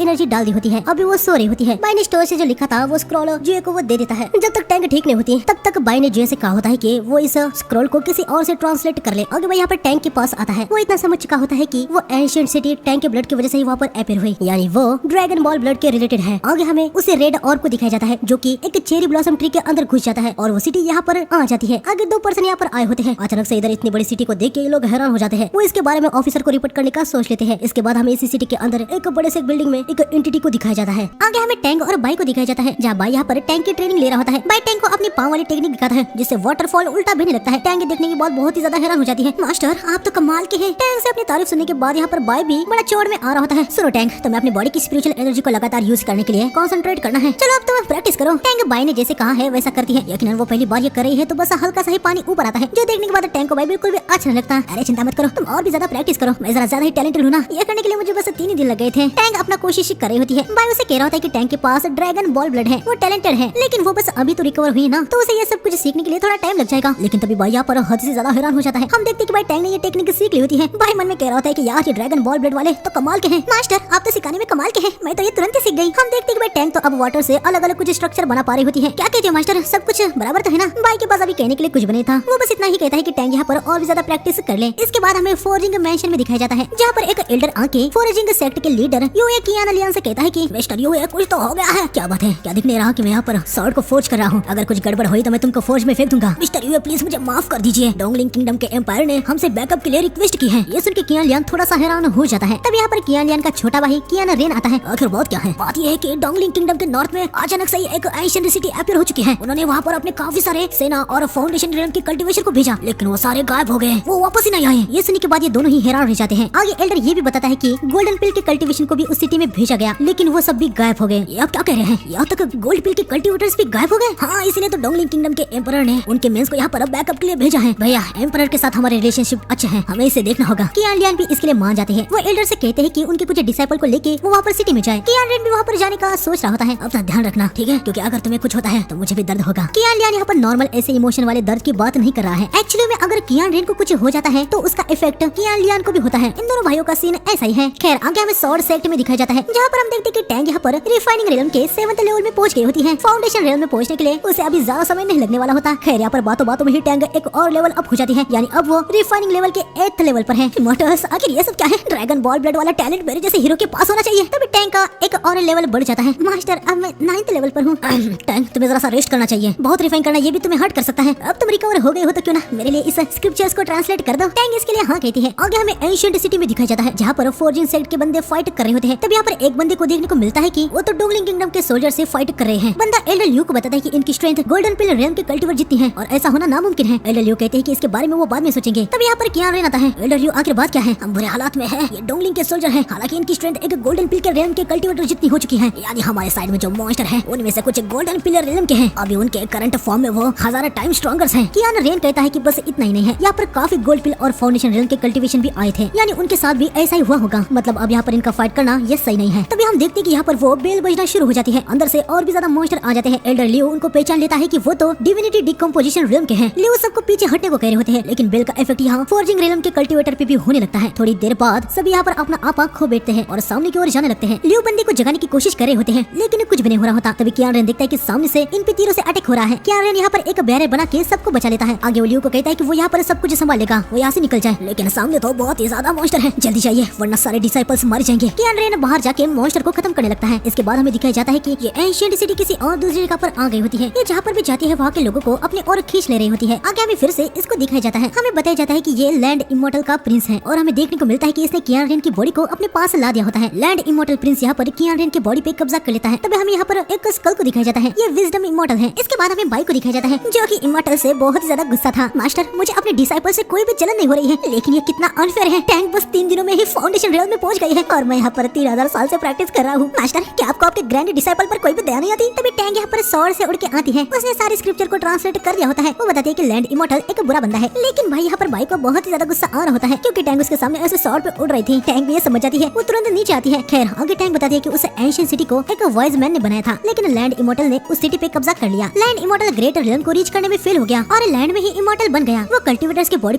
एनर्जी डाल दी होती है। अभी वो सो रही होती है। बाई ने स्टोर से जो लिखा था वो स्क्रॉल जुए को वो दे देता है। जब तक टैंक ठीक नहीं होती तब तक बाई ने जुए से कहा होता है कि वो इस स्क्रॉल को किसी और से ट्रांसलेट कर ले। आगे वो यहाँ पर टैंक के पास आता है। वो इतना समझ चुका होता है कि वो एंशिएंट सिटी टैंक के ब्लड की वजह से ही वहाँ पर अपीयर हुई, यानी वो ड्रैगन बॉल ब्लड के रिलेटेड है। आगे हमें उसे रेड ऑर्ब को दिखाया जाता है जो कि एक चेरी ब्लॉसम ट्री के अंदर घुस जाता है और वो सिटी यहाँ पर आ जाती है। आगे 2 पर्सन यहाँ पर आए होते हैं। अचानक से इधर इतनी बड़ी सिटी को देख के ये लोग हैरान हो जाते हैं। वो इसके बारे में ऑफिसर को रिपोर्ट करने का सोच लेते हैं। इसके बाद हमें इसी सिटी के अंदर एक बड़े से बिल्डिंग में एक एंटिटी को दिखाया जाता है। आगे हमें टैंक और बाई को दिखाया जाता है जहाँ बाई यहाँ पर टैंक की ट्रेनिंग ले रहा होता है। बाई टैंक को अपनी पाँव वाली टेक्निक दिखाता है जिससे वाटरफॉल उल्टा भी नहीं लगता है। टैंक देखने के बाद बहुत ही ज्यादा हैरान हो जाती है। मास्टर आप तो कमाल के हैं। टैंक से अपनी तारीफ सुनने के बाद यहाँ पर बाई भी बड़ा चौड़ में आ रहा होता है। सुनो टैंक, तुम्हें अपनी बॉडी की स्पिरिचुअल एनर्जी को लगातार यूज करने के लिए कंसंट्रेट करना है। चलो अब तुम प्रैक्टिस करो। टैंक बाई ने जैसे कहा है वैसा करती है। यकीनन वो पहली बार ये कर रही है तो बस हल्का सा ही पानी ऊपर आता है जो देखने के बाद टैंक को बाई बिल्कुल भी अच्छा नहीं लगता। अरे चिंता मत करो, तुम और भी ज्यादा प्रैक्टिस करो। मैं जरा ज्यादा ही टैलेंटेड हूँ ना, ये करने के लिए मुझे बस 3 ही दिन लग गए थे। टैंक अपना कोशिश कर रही होती है। बाई उसे कह रहा होता है कि टैंक के पास ड्रैगन बॉल ब्लड है, वो टैलेंटेड है, लेकिन वो बस अभी तो रिकवर हुई ना, तो उसे ये सब कुछ सीखने के लिए थोड़ा टाइम लग जाएगा। लेकिन तभी बाई यहाँ पर हद से ज्यादा हैरान हो जाता है। हम देखते हैं कि भाई टैंक ने ये टेक्निक सीख ली होती है। बाई मन में कह रहा होता है कि यार ये ड्रैगन बॉल ब्लड वाले तो कमाल के हैं। मास्टर आप तो सिखाने में कमाल के हैं, मैं तो ये तुरंत ही सीख गई। हम देखते हैं कि भाई टैंक तो अब वाटर से अलग अलग कुछ स्ट्रक्चर बना पा रही होती है। क्या कहते हो मास्टर, सब कुछ बराबर तो है ना? बाई के पास अभी कहने के लिए कुछ बने था, वो बस इतना ही कहता है कि टैंक यहाँ पर और भी ज्यादा प्रैक्टिस कर ले। इसके बाद हमें फोर्जिंग मैंशन में दिखाया जाता है जहाँ पर एक एल्डर आके फोर्जिंग सेक्ट के लीडर यूए कियाना लियान से कहता है कि मिस्टर यूए कुछ तो हो गया है। क्या बात है, क्या दिखने रहा कि मैं यहाँ पर स्वॉर्ड को फोर्ज कर रहा हूँ? अगर कुछ गड़बड़ हुई तो मैं तुमको फोर्ज में फेंक दूंगा। मिस्टर यूए प्लीज मुझे माफ कर दीजिए। डोंगलिंग किंगडम के एम्पायर ने हमसे बैकअप के लिए रिक्वेस्ट की है। ये सुन के कियान लियान थोड़ा सा हैरान हो जाता है। तब यहाँ पर कियान लियान का छोटा भाई कियाना रेन आता है। आखिर बात क्या है? बात ये है कि डोंगलिंग किंगडम के नॉर्थ में अचानक से एक एंशिएंट सिटी अपीयर हो चुकी है। उन्होंने वहाँ पर अपने काफी सारे सेना और फाउंडेशन रेलम के कल्टीवेशन को भेजा, लेकिन वो सारे गायब हो गए, वो वापस ही नहीं आए। ये सुनने के बाद ये दोनों ही हैरान रह जाते हैं। आगे एल्डर ये भी बताता है कि गोल्डन पिल के कल्टीवेशन को भी उस सिटी में भेजा गया, लेकिन वो सब भी गायब हो गए। ये आप क्या कह रहे हैं? यहाँ तक गोल्ड पिल के कल्टीवेटर्स भी गायब हो गए? हाँ, इसीलिए तो डोंगलिंग किंगडम के एम्परर ने उनके मेंस को यहाँ पर बैकअप के लिए भेजा है। भैया एम्परर के साथ हमारे रिलेशनशिप अच्छे हैं, हमें इसे देखना होगा। कियान लियान भी इसके लिए मान जाते हैं। वो एल्डर से कहते हैं कि उनके कुछ डिसाइपल को लेके वो वहाँ पर सिटी में जाए। कियान रेन भी वहाँ पर जाने का सोच रहा होता है। अपना ध्यान रखना, ठीक है? क्योंकि अगर तुम्हें कुछ होता है तो मुझे भी दर्द होगा। कियान लियान यहाँ पर नॉर्मल ऐसे इमोशन वाले दर्द की बात नहीं कर रहा है। एक्चुअली में अगर कियान रेन को कुछ हो जाता है तो उसका इफेक्ट कियान लियान को भी होता है। इन दोनों भाइयों का सीन ऐसा ही है। खैर आगे हमें स्वॉर्ड सेक्ट में दिखाया जाता है जहाँ पर हम देखते हैं कि टैंक यहाँ पर रिफाइनिंग रेलम के 7th लेवल में पहुंच गई होती है। फाउंडेशन रेलम में पहुंचने के लिए उसे अभी ज्यादा समय नहीं लगने वाला होता। खैर यहाँ पर बातों बातों में ही टैंक एक और लेवल अप हो जाती है, यानी अब वो रिफाइनिंग लेवल के 8th लेवल पर है। मोटर्स आखिर ये सब क्या है? ड्रैगन बॉल ब्लड वाला टैलेंट मेरे जैसे हीरो के पास होना चाहिए। तभी टैंक का एक और लेवल बढ़ जाता है। मास्टर अब मैं 9th लेवल पर हूँ। टैंक तुम्हें जरा सा रेस्ट करना चाहिए, बहुत रिफाइन करना ये भी तुम्हें हर्ट कर सकता है। अब तुम रिकवर हो गए हो तो क्यों ना मेरे लिए इस स्क्रिप्चर्स को ट्रांसलेट कर दो। टैंक इसके लिए हाँ कहती है। आगे हमें एंशिएंट सिटी में दिखाया जाता है जहाँ पर फोर्जिंग सेक्ट के बंदे फाइट कर रहे होते हैं। तब यहाँ पर एक बंदे को देखने को मिलता है कि वो तो डोंगलिंग किंगडम के सोल्जर से फाइट कर रहे हैं। बंदा एल्डर ल्यू को बताता है कि इनकी स्ट्रेंथ गोल्डन पिल रेलम के कल्टीवेटर जितनी है और ऐसा होना नामुमकिन है। एल्डर ल्यू कहते हैं कि इसके बारे में वो बाद में सोचेंगे। तब यहाँ पर कियान रेन आता है। एल्डर ल्यू आखिर बात क्या है? हम बुरे हालात में है, ये डोंगलिंग के सोल्जर है, हालांकि इनकी स्ट्रेंथ एक गोल्डन पिल के रेलम के कल्टीवेटर जितनी हो चुकी है, यानी हमारे साइड में जो मॉन्स्टर है उनमें से कुछ गोल्डन पिलर रेलम के हैं। अभी उनके करंट फॉर्म में वो 1000 टाइम स्ट्रॉन्गर हैं। कियान रेन कहता है कि बस इतना ही नहीं है, यहाँ पर काफी गोल्ड पिल और फाउंडेशन रेलम के कल्टीवेशन भी आए थे, यानी उनके साथ भी ऐसा ही हुआ होगा। मतलब अब यहाँ पर इनका फाइट करना ये सही नहीं है। तभी हम देखते हैं कि यहाँ पर वो बेल बजना शुरू हो जाती है। अंदर से और भी ज्यादा मॉन्स्टर आ जाते हैं। एल्डर लियो उनको पहचान लेता है कि वो तो डिविनिटी डिकम्पोजिशन रेलम के हैं। लियो सबको पीछे हटने को कह रहे होते हैं, लेकिन बेल का इफेक्ट यहाँ फोर्जिंग रेलम के कल्टीवेटर पे भी होने लगता है। थोड़ी देर बाद सभी यहाँ पर अपना आपा खो बैठते हैं और सामने की ओर जाने लगते हैं। लियो बंदे को जगाने की कोशिश कर रहे होते हैं, लेकिन कुछ भी नहीं हो रहा होता। तभी कियान रेन देखता है कि सामने से इन पे तीरों से अटैक हो रहा है। कियान रेन यहाँ पर एक बैरियर बना के सबको बचा लेता है। आगे वो लियो को कहता है कि वो यहाँ पर सब कुछ संभाल लेगा, वो यहाँ से निकल जाए, लेकिन सामने तो बहुत ही ज्यादा मॉन्स्टर है, जल्दी जाइए वरना सारे डिसाइपल्स मर जाएंगे। कियान रेन बाहर जाके मॉन्स्टर को खत्म करने लगता है। इसके बाद हमें दिखाया जाता है कि ये एंशिएंट सिटी किसी और दूसरी जगह पर आ गई होती है। ये जहाँ पर भी जाती है वहाँ के लोगों को अपने ओर खींच ले रही होती है। आगे हमें फिर से इसको दिखाया जाता है। हमें बताया जाता है कि ये लैंड इमॉर्टल का प्रिंस है और हमें देखने को मिलता है कि इसने कियान रेन की बॉडी को अपने पास ला दिया होता है। लैंड इमॉर्टल प्रिंस यहाँ पर कियान रेन की बॉडी पे कब्जा कर लेता है। तब हमें यहाँ पर एक स्कल को दिखाया जाता है, ये विजडम इमॉर्टल है। इसके बाद हमें बाई को दिखाया जाता है जो कि इमॉर्टल से बहुत ही ज्यादा गुस्सा था। मास्टर मुझे अपने डिसाइपल से कोई भी जलन नहीं हो रही है, लेकिन ये कितना अनफेयर है। टैंक बस 3 दिनों में ही फाउंडेशन रेल में पहुंच गई है और मैं यहाँ पर 3000 साल से प्रैक्टिस कर रहा हूँ। मास्टर क्या आपको आपके ग्रैंड डिसाइपल पर कोई भी दया नहीं आती? तभी टैंक यहाँ पर स्वॉर्ड से उड़ के आती है। उसने सारे स्क्रिप्चर को ट्रांसलेट कर दिया होता है। वो बताती है कि लैंड इमॉर्टल एक बुरा बंदा है, लेकिन भाई यहाँ पर बाई को बहुत ही ज्यादा गुस्सा आ रहा होता है क्योंकि टैंक उसके सामने ऐसे स्वॉर्ड पे उड़ रही थी। टैंक भी ये समझ जाती है, वो तुरंत नीचे आती है। खैर आगे टैंक बताती है कि उसे एंशिएंट सिटी को एक वॉइस मैन ने बनाया था, लेकिन लैंड इमॉर्टल ने उस सिटी पे कब्जा कर लिया। लैंड इमॉर्टल ग्रेट रियल्म को रीच करने में फेल हो गया और लैंड में ही इमॉर्टल बन गया। वो कल्टिवेटर्स के बॉडी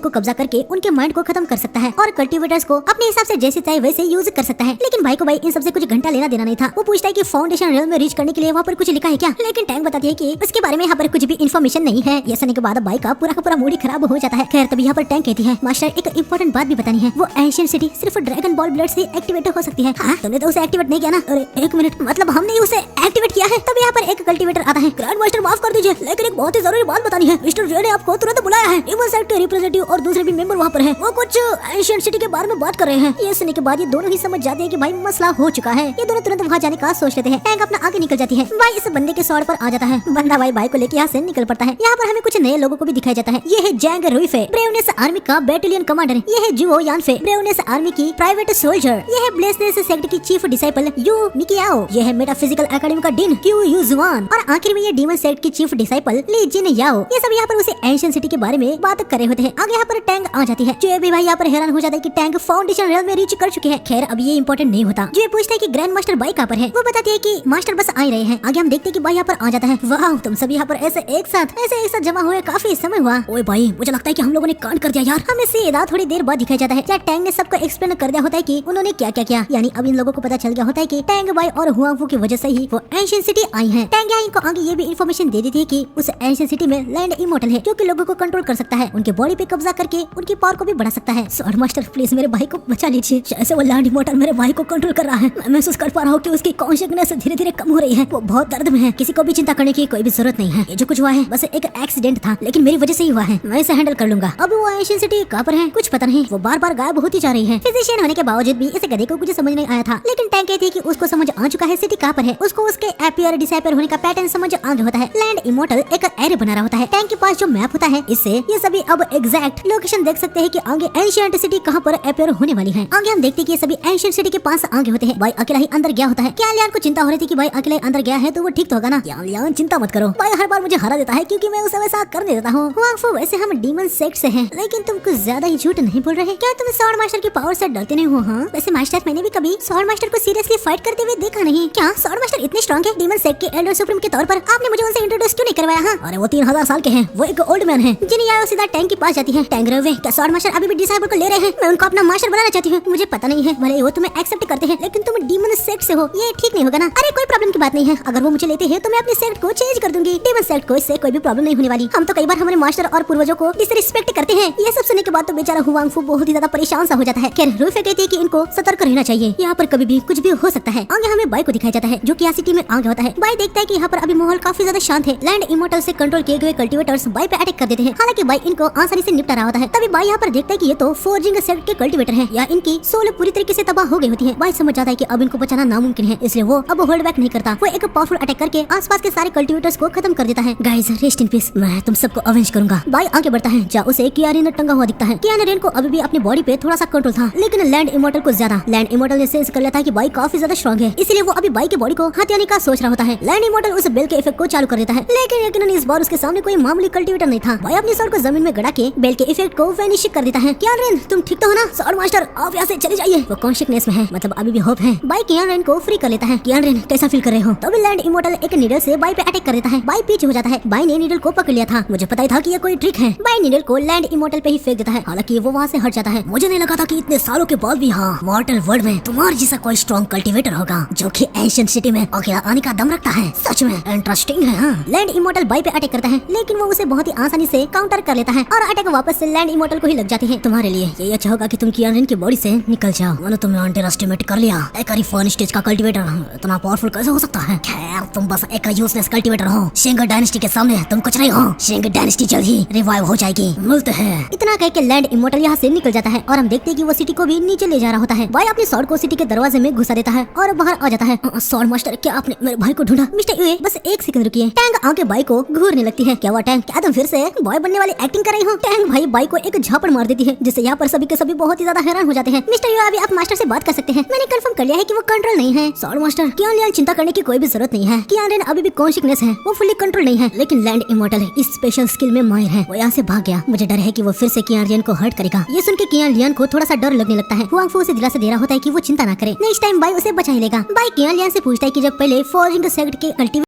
को कब्जा करके उनके माइंड को खत्म कर सकता है और कल्टिवेटर्स को अपने हिसाब से जैसे चाहे वैसे यूज कर सकता है। लेकिन भाई को भाई इन सबसे कुछ घंटा लेना देना नहीं था। वो पूछता है कि फाउंडेशन रियल्म में रीच करने के लिए वहाँ पर कुछ लिखा है क्या, लेकिन टैंक बताती है कि उसके बारे में यहाँ पर कुछ भी इन्फॉर्मेशन नहीं है। ये सुनने के बाद भाई का पूरा मूड खराब हो जाता है। खैर तभी यहाँ पर टैंक कहती है, मास्टर एक इंपॉर्टेंट बात भी बतानी है, वो एंशिएंट सिटी सिर्फ ड्रैगन बॉल ब्लड से एक्टिवेट हो सकती है। हाँ, तुमने तो उसे एक्टिवेट नहीं किया ना? अरे एक मिनट, मतलब हमने उसे एक्टिवेट किया है। तब यहाँ पर एक कल्टिवेटर आता है। ग्रैंड मास्टर माफ कर दीजिए, लेकिन एक बहुत ही जरूरी बात बतानी है। मिस्टर रे ने आपको तुरंत बुलाया है। इवल साइड के रिप्रेजेंटेटिव और दूसरे भी मेंबर वहाँ पर हैं। वो कुछ एंशिएंट सिटी के बारे में बात कर रहे हैं। ये सुनने के बाद ये दोनों ही समझ जाते हैं कि भाई मसला हो चुका है। ये दोनों तुरंत वहाँ जाने का सोच लेते हैं। टैंक अपना आगे निकल जाती है। भाई इस बंदे के सॉर्ड पर आ जाता है। बंदा भाई को लेके यहाँ से निकल पड़ता है। यहाँ पर हमें कुछ नए लोगों को भी दिखाया जाता है। ये है जैंग रुइफे, ब्रेवनेस आर्मी का बैटेलियन कमांडर। ये है जुओ यानफे, ब्रेवनेस आर्मी की प्राइवेट सोल्जर। ये है ब्लेसनेस सेक्ट की चीफ डिसाइपल यू मिकियाओ। ये है मेटाफिजिकल एकेडमी का डीन क्यू युजुआन और आखिर में ये डीमन सेक्ट की चीफ डिसाइपल ली जिन याओ। ये सब यहाँ पर उसे एंशिएंट सिटी के बारे में बात कर रहे होते हैं। आगे यहाँ पर टैंक आ जाती है। जो भी भाई यहाँ पर हैरान हो जाता है कि टैंक फाउंडेशन रियल्म में रीच कर चुके हैं। खैर अब ये इंपॉर्टेंट नहीं होता। जो पूछता है कि ग्रैंड मास्टर बाई कहाँ पर है, वो बताती है कि मास्टर बस आ रहे हैं। आगे हम देखते हैं कि भाई यहाँ पर आ जाता है। वाह, तुम सब यहाँ पर ऐसे एक साथ जमा हुए काफी समय हुआ। ओए भाई, मुझे लगता है कि हम लोगों ने कांड कर दिया यार। हमें सीधा थोड़ी देर बाद दिखाया जाता है जब टैंग ने सबको एक्सप्लेन कर दिया होता है कि उन्होंने क्या क्या किया। यानी अब इन लोगों को पता चल गया होता है कि टैंग बाई और हुआंगफू की वजह से ही वो एंशिएंट सिटी आई है। टैंग इनको आगे ये भी इन्फॉर्मेशन दे देती है कि उस एंशिएंट सिटी में लैंड इमॉर्टल है, जो कि लोगों को कंट्रोल कर सकता है, उनके बॉडी पे कब्जा करके उनकी पावर को भी बढ़ा सकता है। सॉर्ड मास्टर प्लीज मेरे भाई को बचा लीजिए। जैसे वो लैंड इमॉर्टल मेरे भाई को कंट्रोल कर रहा है, मैं महसूस कर पा रहा हूँ कि उसकी कॉन्शियसनेस धीरे धीरे कम हो रही है। वो बहुत दर्द में है। किसी को भी चिंता करने की कोई भी जरूरत नहीं है। ये जो कुछ हुआ है बस एक एक्सीडेंट था, लेकिन मेरी वजह से ही हुआ है। मैं इसे हैंडल कर लूंगा। अब वो एंशिएंट सिटी कहाँ पर है कुछ पता नहीं। वो बार बार गायब होती जा रही है। फिजिशियन होने के बावजूद भी इसे गधे को कुछ समझ नहीं आया था, लेकिन टैंक कहती है कि उसको समझ आ चुका है सिटी कहाँ पर है। उसको उसके अपीयर डिसअपीयर होने का पैटर्न समझ आ गया होता है। लैंड इमॉर्टल एक एरे बना रहा होता है। टैंक के पास जो मैप होता है, इससे ये सभी अब एग्जैक्ट लोकेशन देख सकते हैं कि आगे एंशिएंट सिटी कहाँ पर अपीयर होने वाली है। आगे हम देखते हैं कि ये सभी एंशिएंट सिटी के पास आगे होते हैं। भाई अकेला ही अंदर गया होता है। क्या लियान को चिंता हो रही थी कि भाई अकेले अंदर गया है तो वो ठीक तो होगा ना। क्या लियान चिंता मत करो, भाई हर बार मुझे हरा देता है क्योंकि मैं उसे वैसा करने देता हूँ। वैसे हम डीमन सेक्ट से हैं, लेकिन तुम कुछ ज्यादा ही झूठ नहीं बोल रहे। क्या तुम सॉर्ड मास्टर की पावर से डरते नहीं हो? हाँ वैसे मास्टर, मैंने भी कभी सॉर्ड मास्टर को सीरियसली फाइट करते हुए देखा नहीं। क्या सॉर्ड मास्टर इतने स्ट्रॉन्ग है? डीमन सेक्ट के एल्डर सुप्रीम के तौर पर आपने मुझे उनसे इंट्रोड्यूस क्यों नहीं करवाया? हाँ, अरे वो 3000 साल के हैं, वो एक ओल्ड मैन है। जिन्हें यार सीधा टैंक के पास जाती है। टैंक रवे, क्या सॉर्ड मास्टर अभी भी डिसाइबल को ले रहे हैं? मैं उनको अपना मास्टर बनाना चाहती हूँ। मुझे पता नहीं है, भले वो तुम्हें एक्सेप्ट करते हैं, लेकिन तुम डीमन सेक्ट से हो, ये ठीक नहीं होगा ना। अरे कोई प्रॉब्लम की बात नहीं है, अगर वो मुझे लेते हैं तो मैं अपनी सेक्ट को चेंज कर दूंगी। डीमन सेक्ट को इससे कोई भी प्रॉब्लम नहीं होने वाली। हम तो कई बार हमारे मास्टर और पूर्वजों को डिसरिस्पेक्ट करते हैं। ये सब सुनने के बाद तो बेचारा हुआंगफू बहुत ही ज्यादा परेशान सा हो जाता है। खैर रुइफे कहती है कि इनको सतर्क रहना चाहिए, यहाँ पर कभी भी कुछ भी हो सकता है। आगे हमें बाई को दिखाया जाता है, जो कि सिटी में आगे होता है। बाई देखता है कि यहाँ पर अभी माहौल काफी ज्यादा शांत है। लैंड इमॉर्टल से कंट्रोल किए गए कल्टिवेटर्स बाई पे अटैक कर देते हैं। हालांकि बाई इनको आसानी से निपटा रहा होता है। तभी बाई यहाँ पर देखता है कि ये तो फोर्जिंग सेक्ट के कल्टिवेटर हैं, या इनकी सोल पूरी तरीके से तबाह हो गई होती है। बाई समझ जाता है कि अब इनको बचाना नामुमकिन है, इसलिए वो अब होल्ड बैक नहीं करता। वो एक पावरफुल अटैक करके आसपास के सारे कल्टिवेटर्स को खत्म कर देता है। गाइस रेस्ट इन पीस, मैं तुम सबको अवेंज करूंगा। बाई आगे बढ़ता है, जहाँ उसे कियारिन टंगा हुआ दिखता है। कियारिन को अभी भी अपनी बॉडी पे थोड़ा सा कंट्रोल था, लेकिन लैंड इमॉर्टल को ज्यादा। लैंड इमॉर्टल ने सेंस कर लेता है कि बाई काफी ज्यादा स्ट्रॉन्ग है, इसलिए वो अभी बाई की बॉडी को हथियाने का सोच रहा होता है। लैंड इमॉर्टल उस बेल के इफेक्ट को चालू कर देता है, लेकिन यकीनन इस बार उसके सामने कोई मामूली कल्टिवेटर नहीं था। बाई अपनी स्वॉर्ड को जमीन में गड़ा के बेल के इफेक्ट को वैनिश कर देता है। कियारिन तुम ठीक तो हो ना? स्वॉर्ड मास्टर आप यहाँ से चले जाइए। वो कॉन्शियसनेस में है, मतलब अभी भी होप है। बाई कियारिन को फ्री कर लेता है। कियारिन कैसा फील कर रहे हो? तभी लैंड इमॉर्टल एक नीडल से बाई पे अटैक कर देता है। बाई पीछे हो जाता है। बाई ने नीडल को पकड़ लिया था। मुझे पता ही था कि ये कोई ट्रिक है। बाई नीडल को लैंड इमॉर्टल पे ही फेंक देता है। हालांकि वो वहाँ से हट जाता है। मुझे नहीं लगा था कि इतने सालों के बाद भी यहाँ मॉर्टल वर्ल्ड में तुम्हारे जैसा कोई स्ट्रॉन्ग कल्टिवेटर होगा, जो कि एंशिएंट सिटी में अकेला आने का दम रखता है। सच में इंटरेस्टिंग है। हाँ, लैंड इमॉर्टल बाई पे अटैक करता है, लेकिन वो उसे बहुत ही आसानी से काउंटर कर लेता है और अटैक वापस से लैंड इमॉर्टल को ही लग जाती है। तुम्हारे लिए ये अच्छा होगा कि तुम कियारिन की बॉडी से निकल जाओ। मैंने तुम्हें अंडर एस्टिमेट कर लिया। एक रिफॉर्म स्टेज का कल्टिवेटर इतना पावरफुल कैसे हो सकता है? खैर तुम बस एक यूजलेस कल्टिवेटर हो। शिंग डायनेस्टी के सामने तुम कुछ नहीं हो। शिंग डायनेस्टी जल्द ही रिवाइव हो जाएगी। मिलते हैं। इतना कह के लैंड इमॉर्टल यहाँ से निकल जाता है और हम देखते हैं कि वो सिटी को भी नीचे ले जा रहा होता है। बाई अपनी स्वॉर्ड को सिटी के दरवाजे में घुसा देता है और बाहर आ जाता है। स्वॉर्ड मास्टर क्या आपने मेरे भाई को ढूंढा? मिस्टर यूए बस एक सेकंड रुकिए। टैंग आके बाई को घूरने लगती है। क्या हुआ टैंग, क्या तुम फिर से बॉय बनने वाली एक्टिंग कर रही हो? टैंग भाई बाई को एक झापड़ मार देती है, जिससे यहाँ पर सभी के सभी बहुत ही ज्यादा हैरान हो जाते हैं। मिस्टर यूए अभी आप मास्टर से बात कर सकते हैं। मैंने कंफर्म कर लिया है कि वो कंट्रोल नहीं है। स्वॉर्ड मास्टर कियारिन चिंता करने की कोई भी जरूरत नहीं है। कियारिन अभी भी कॉन्शियसनेस है, वो फुली कंट्रोल नहीं है, लेकिन लैंड इमॉर्टल इस स्पेशल स्किल में माहिर है। वो यहाँ से भाग गया। मुझे डर है कि वो फिर से कियारिन को हर्ट करेगा। ये सुन के कियारिन को थोड़ा सा डर लगने लगता है। हुआंगफू उसे दिलासा दे रहा होता है कि वो चिंता ना करे, नेक्स्ट टाइम बाई उसे बचा ही लेगा। जाएगा। बाइक यहाँ लियान से पूछता है कि जब पहले फॉर्जिंग सेक्ट के कल्टीवेट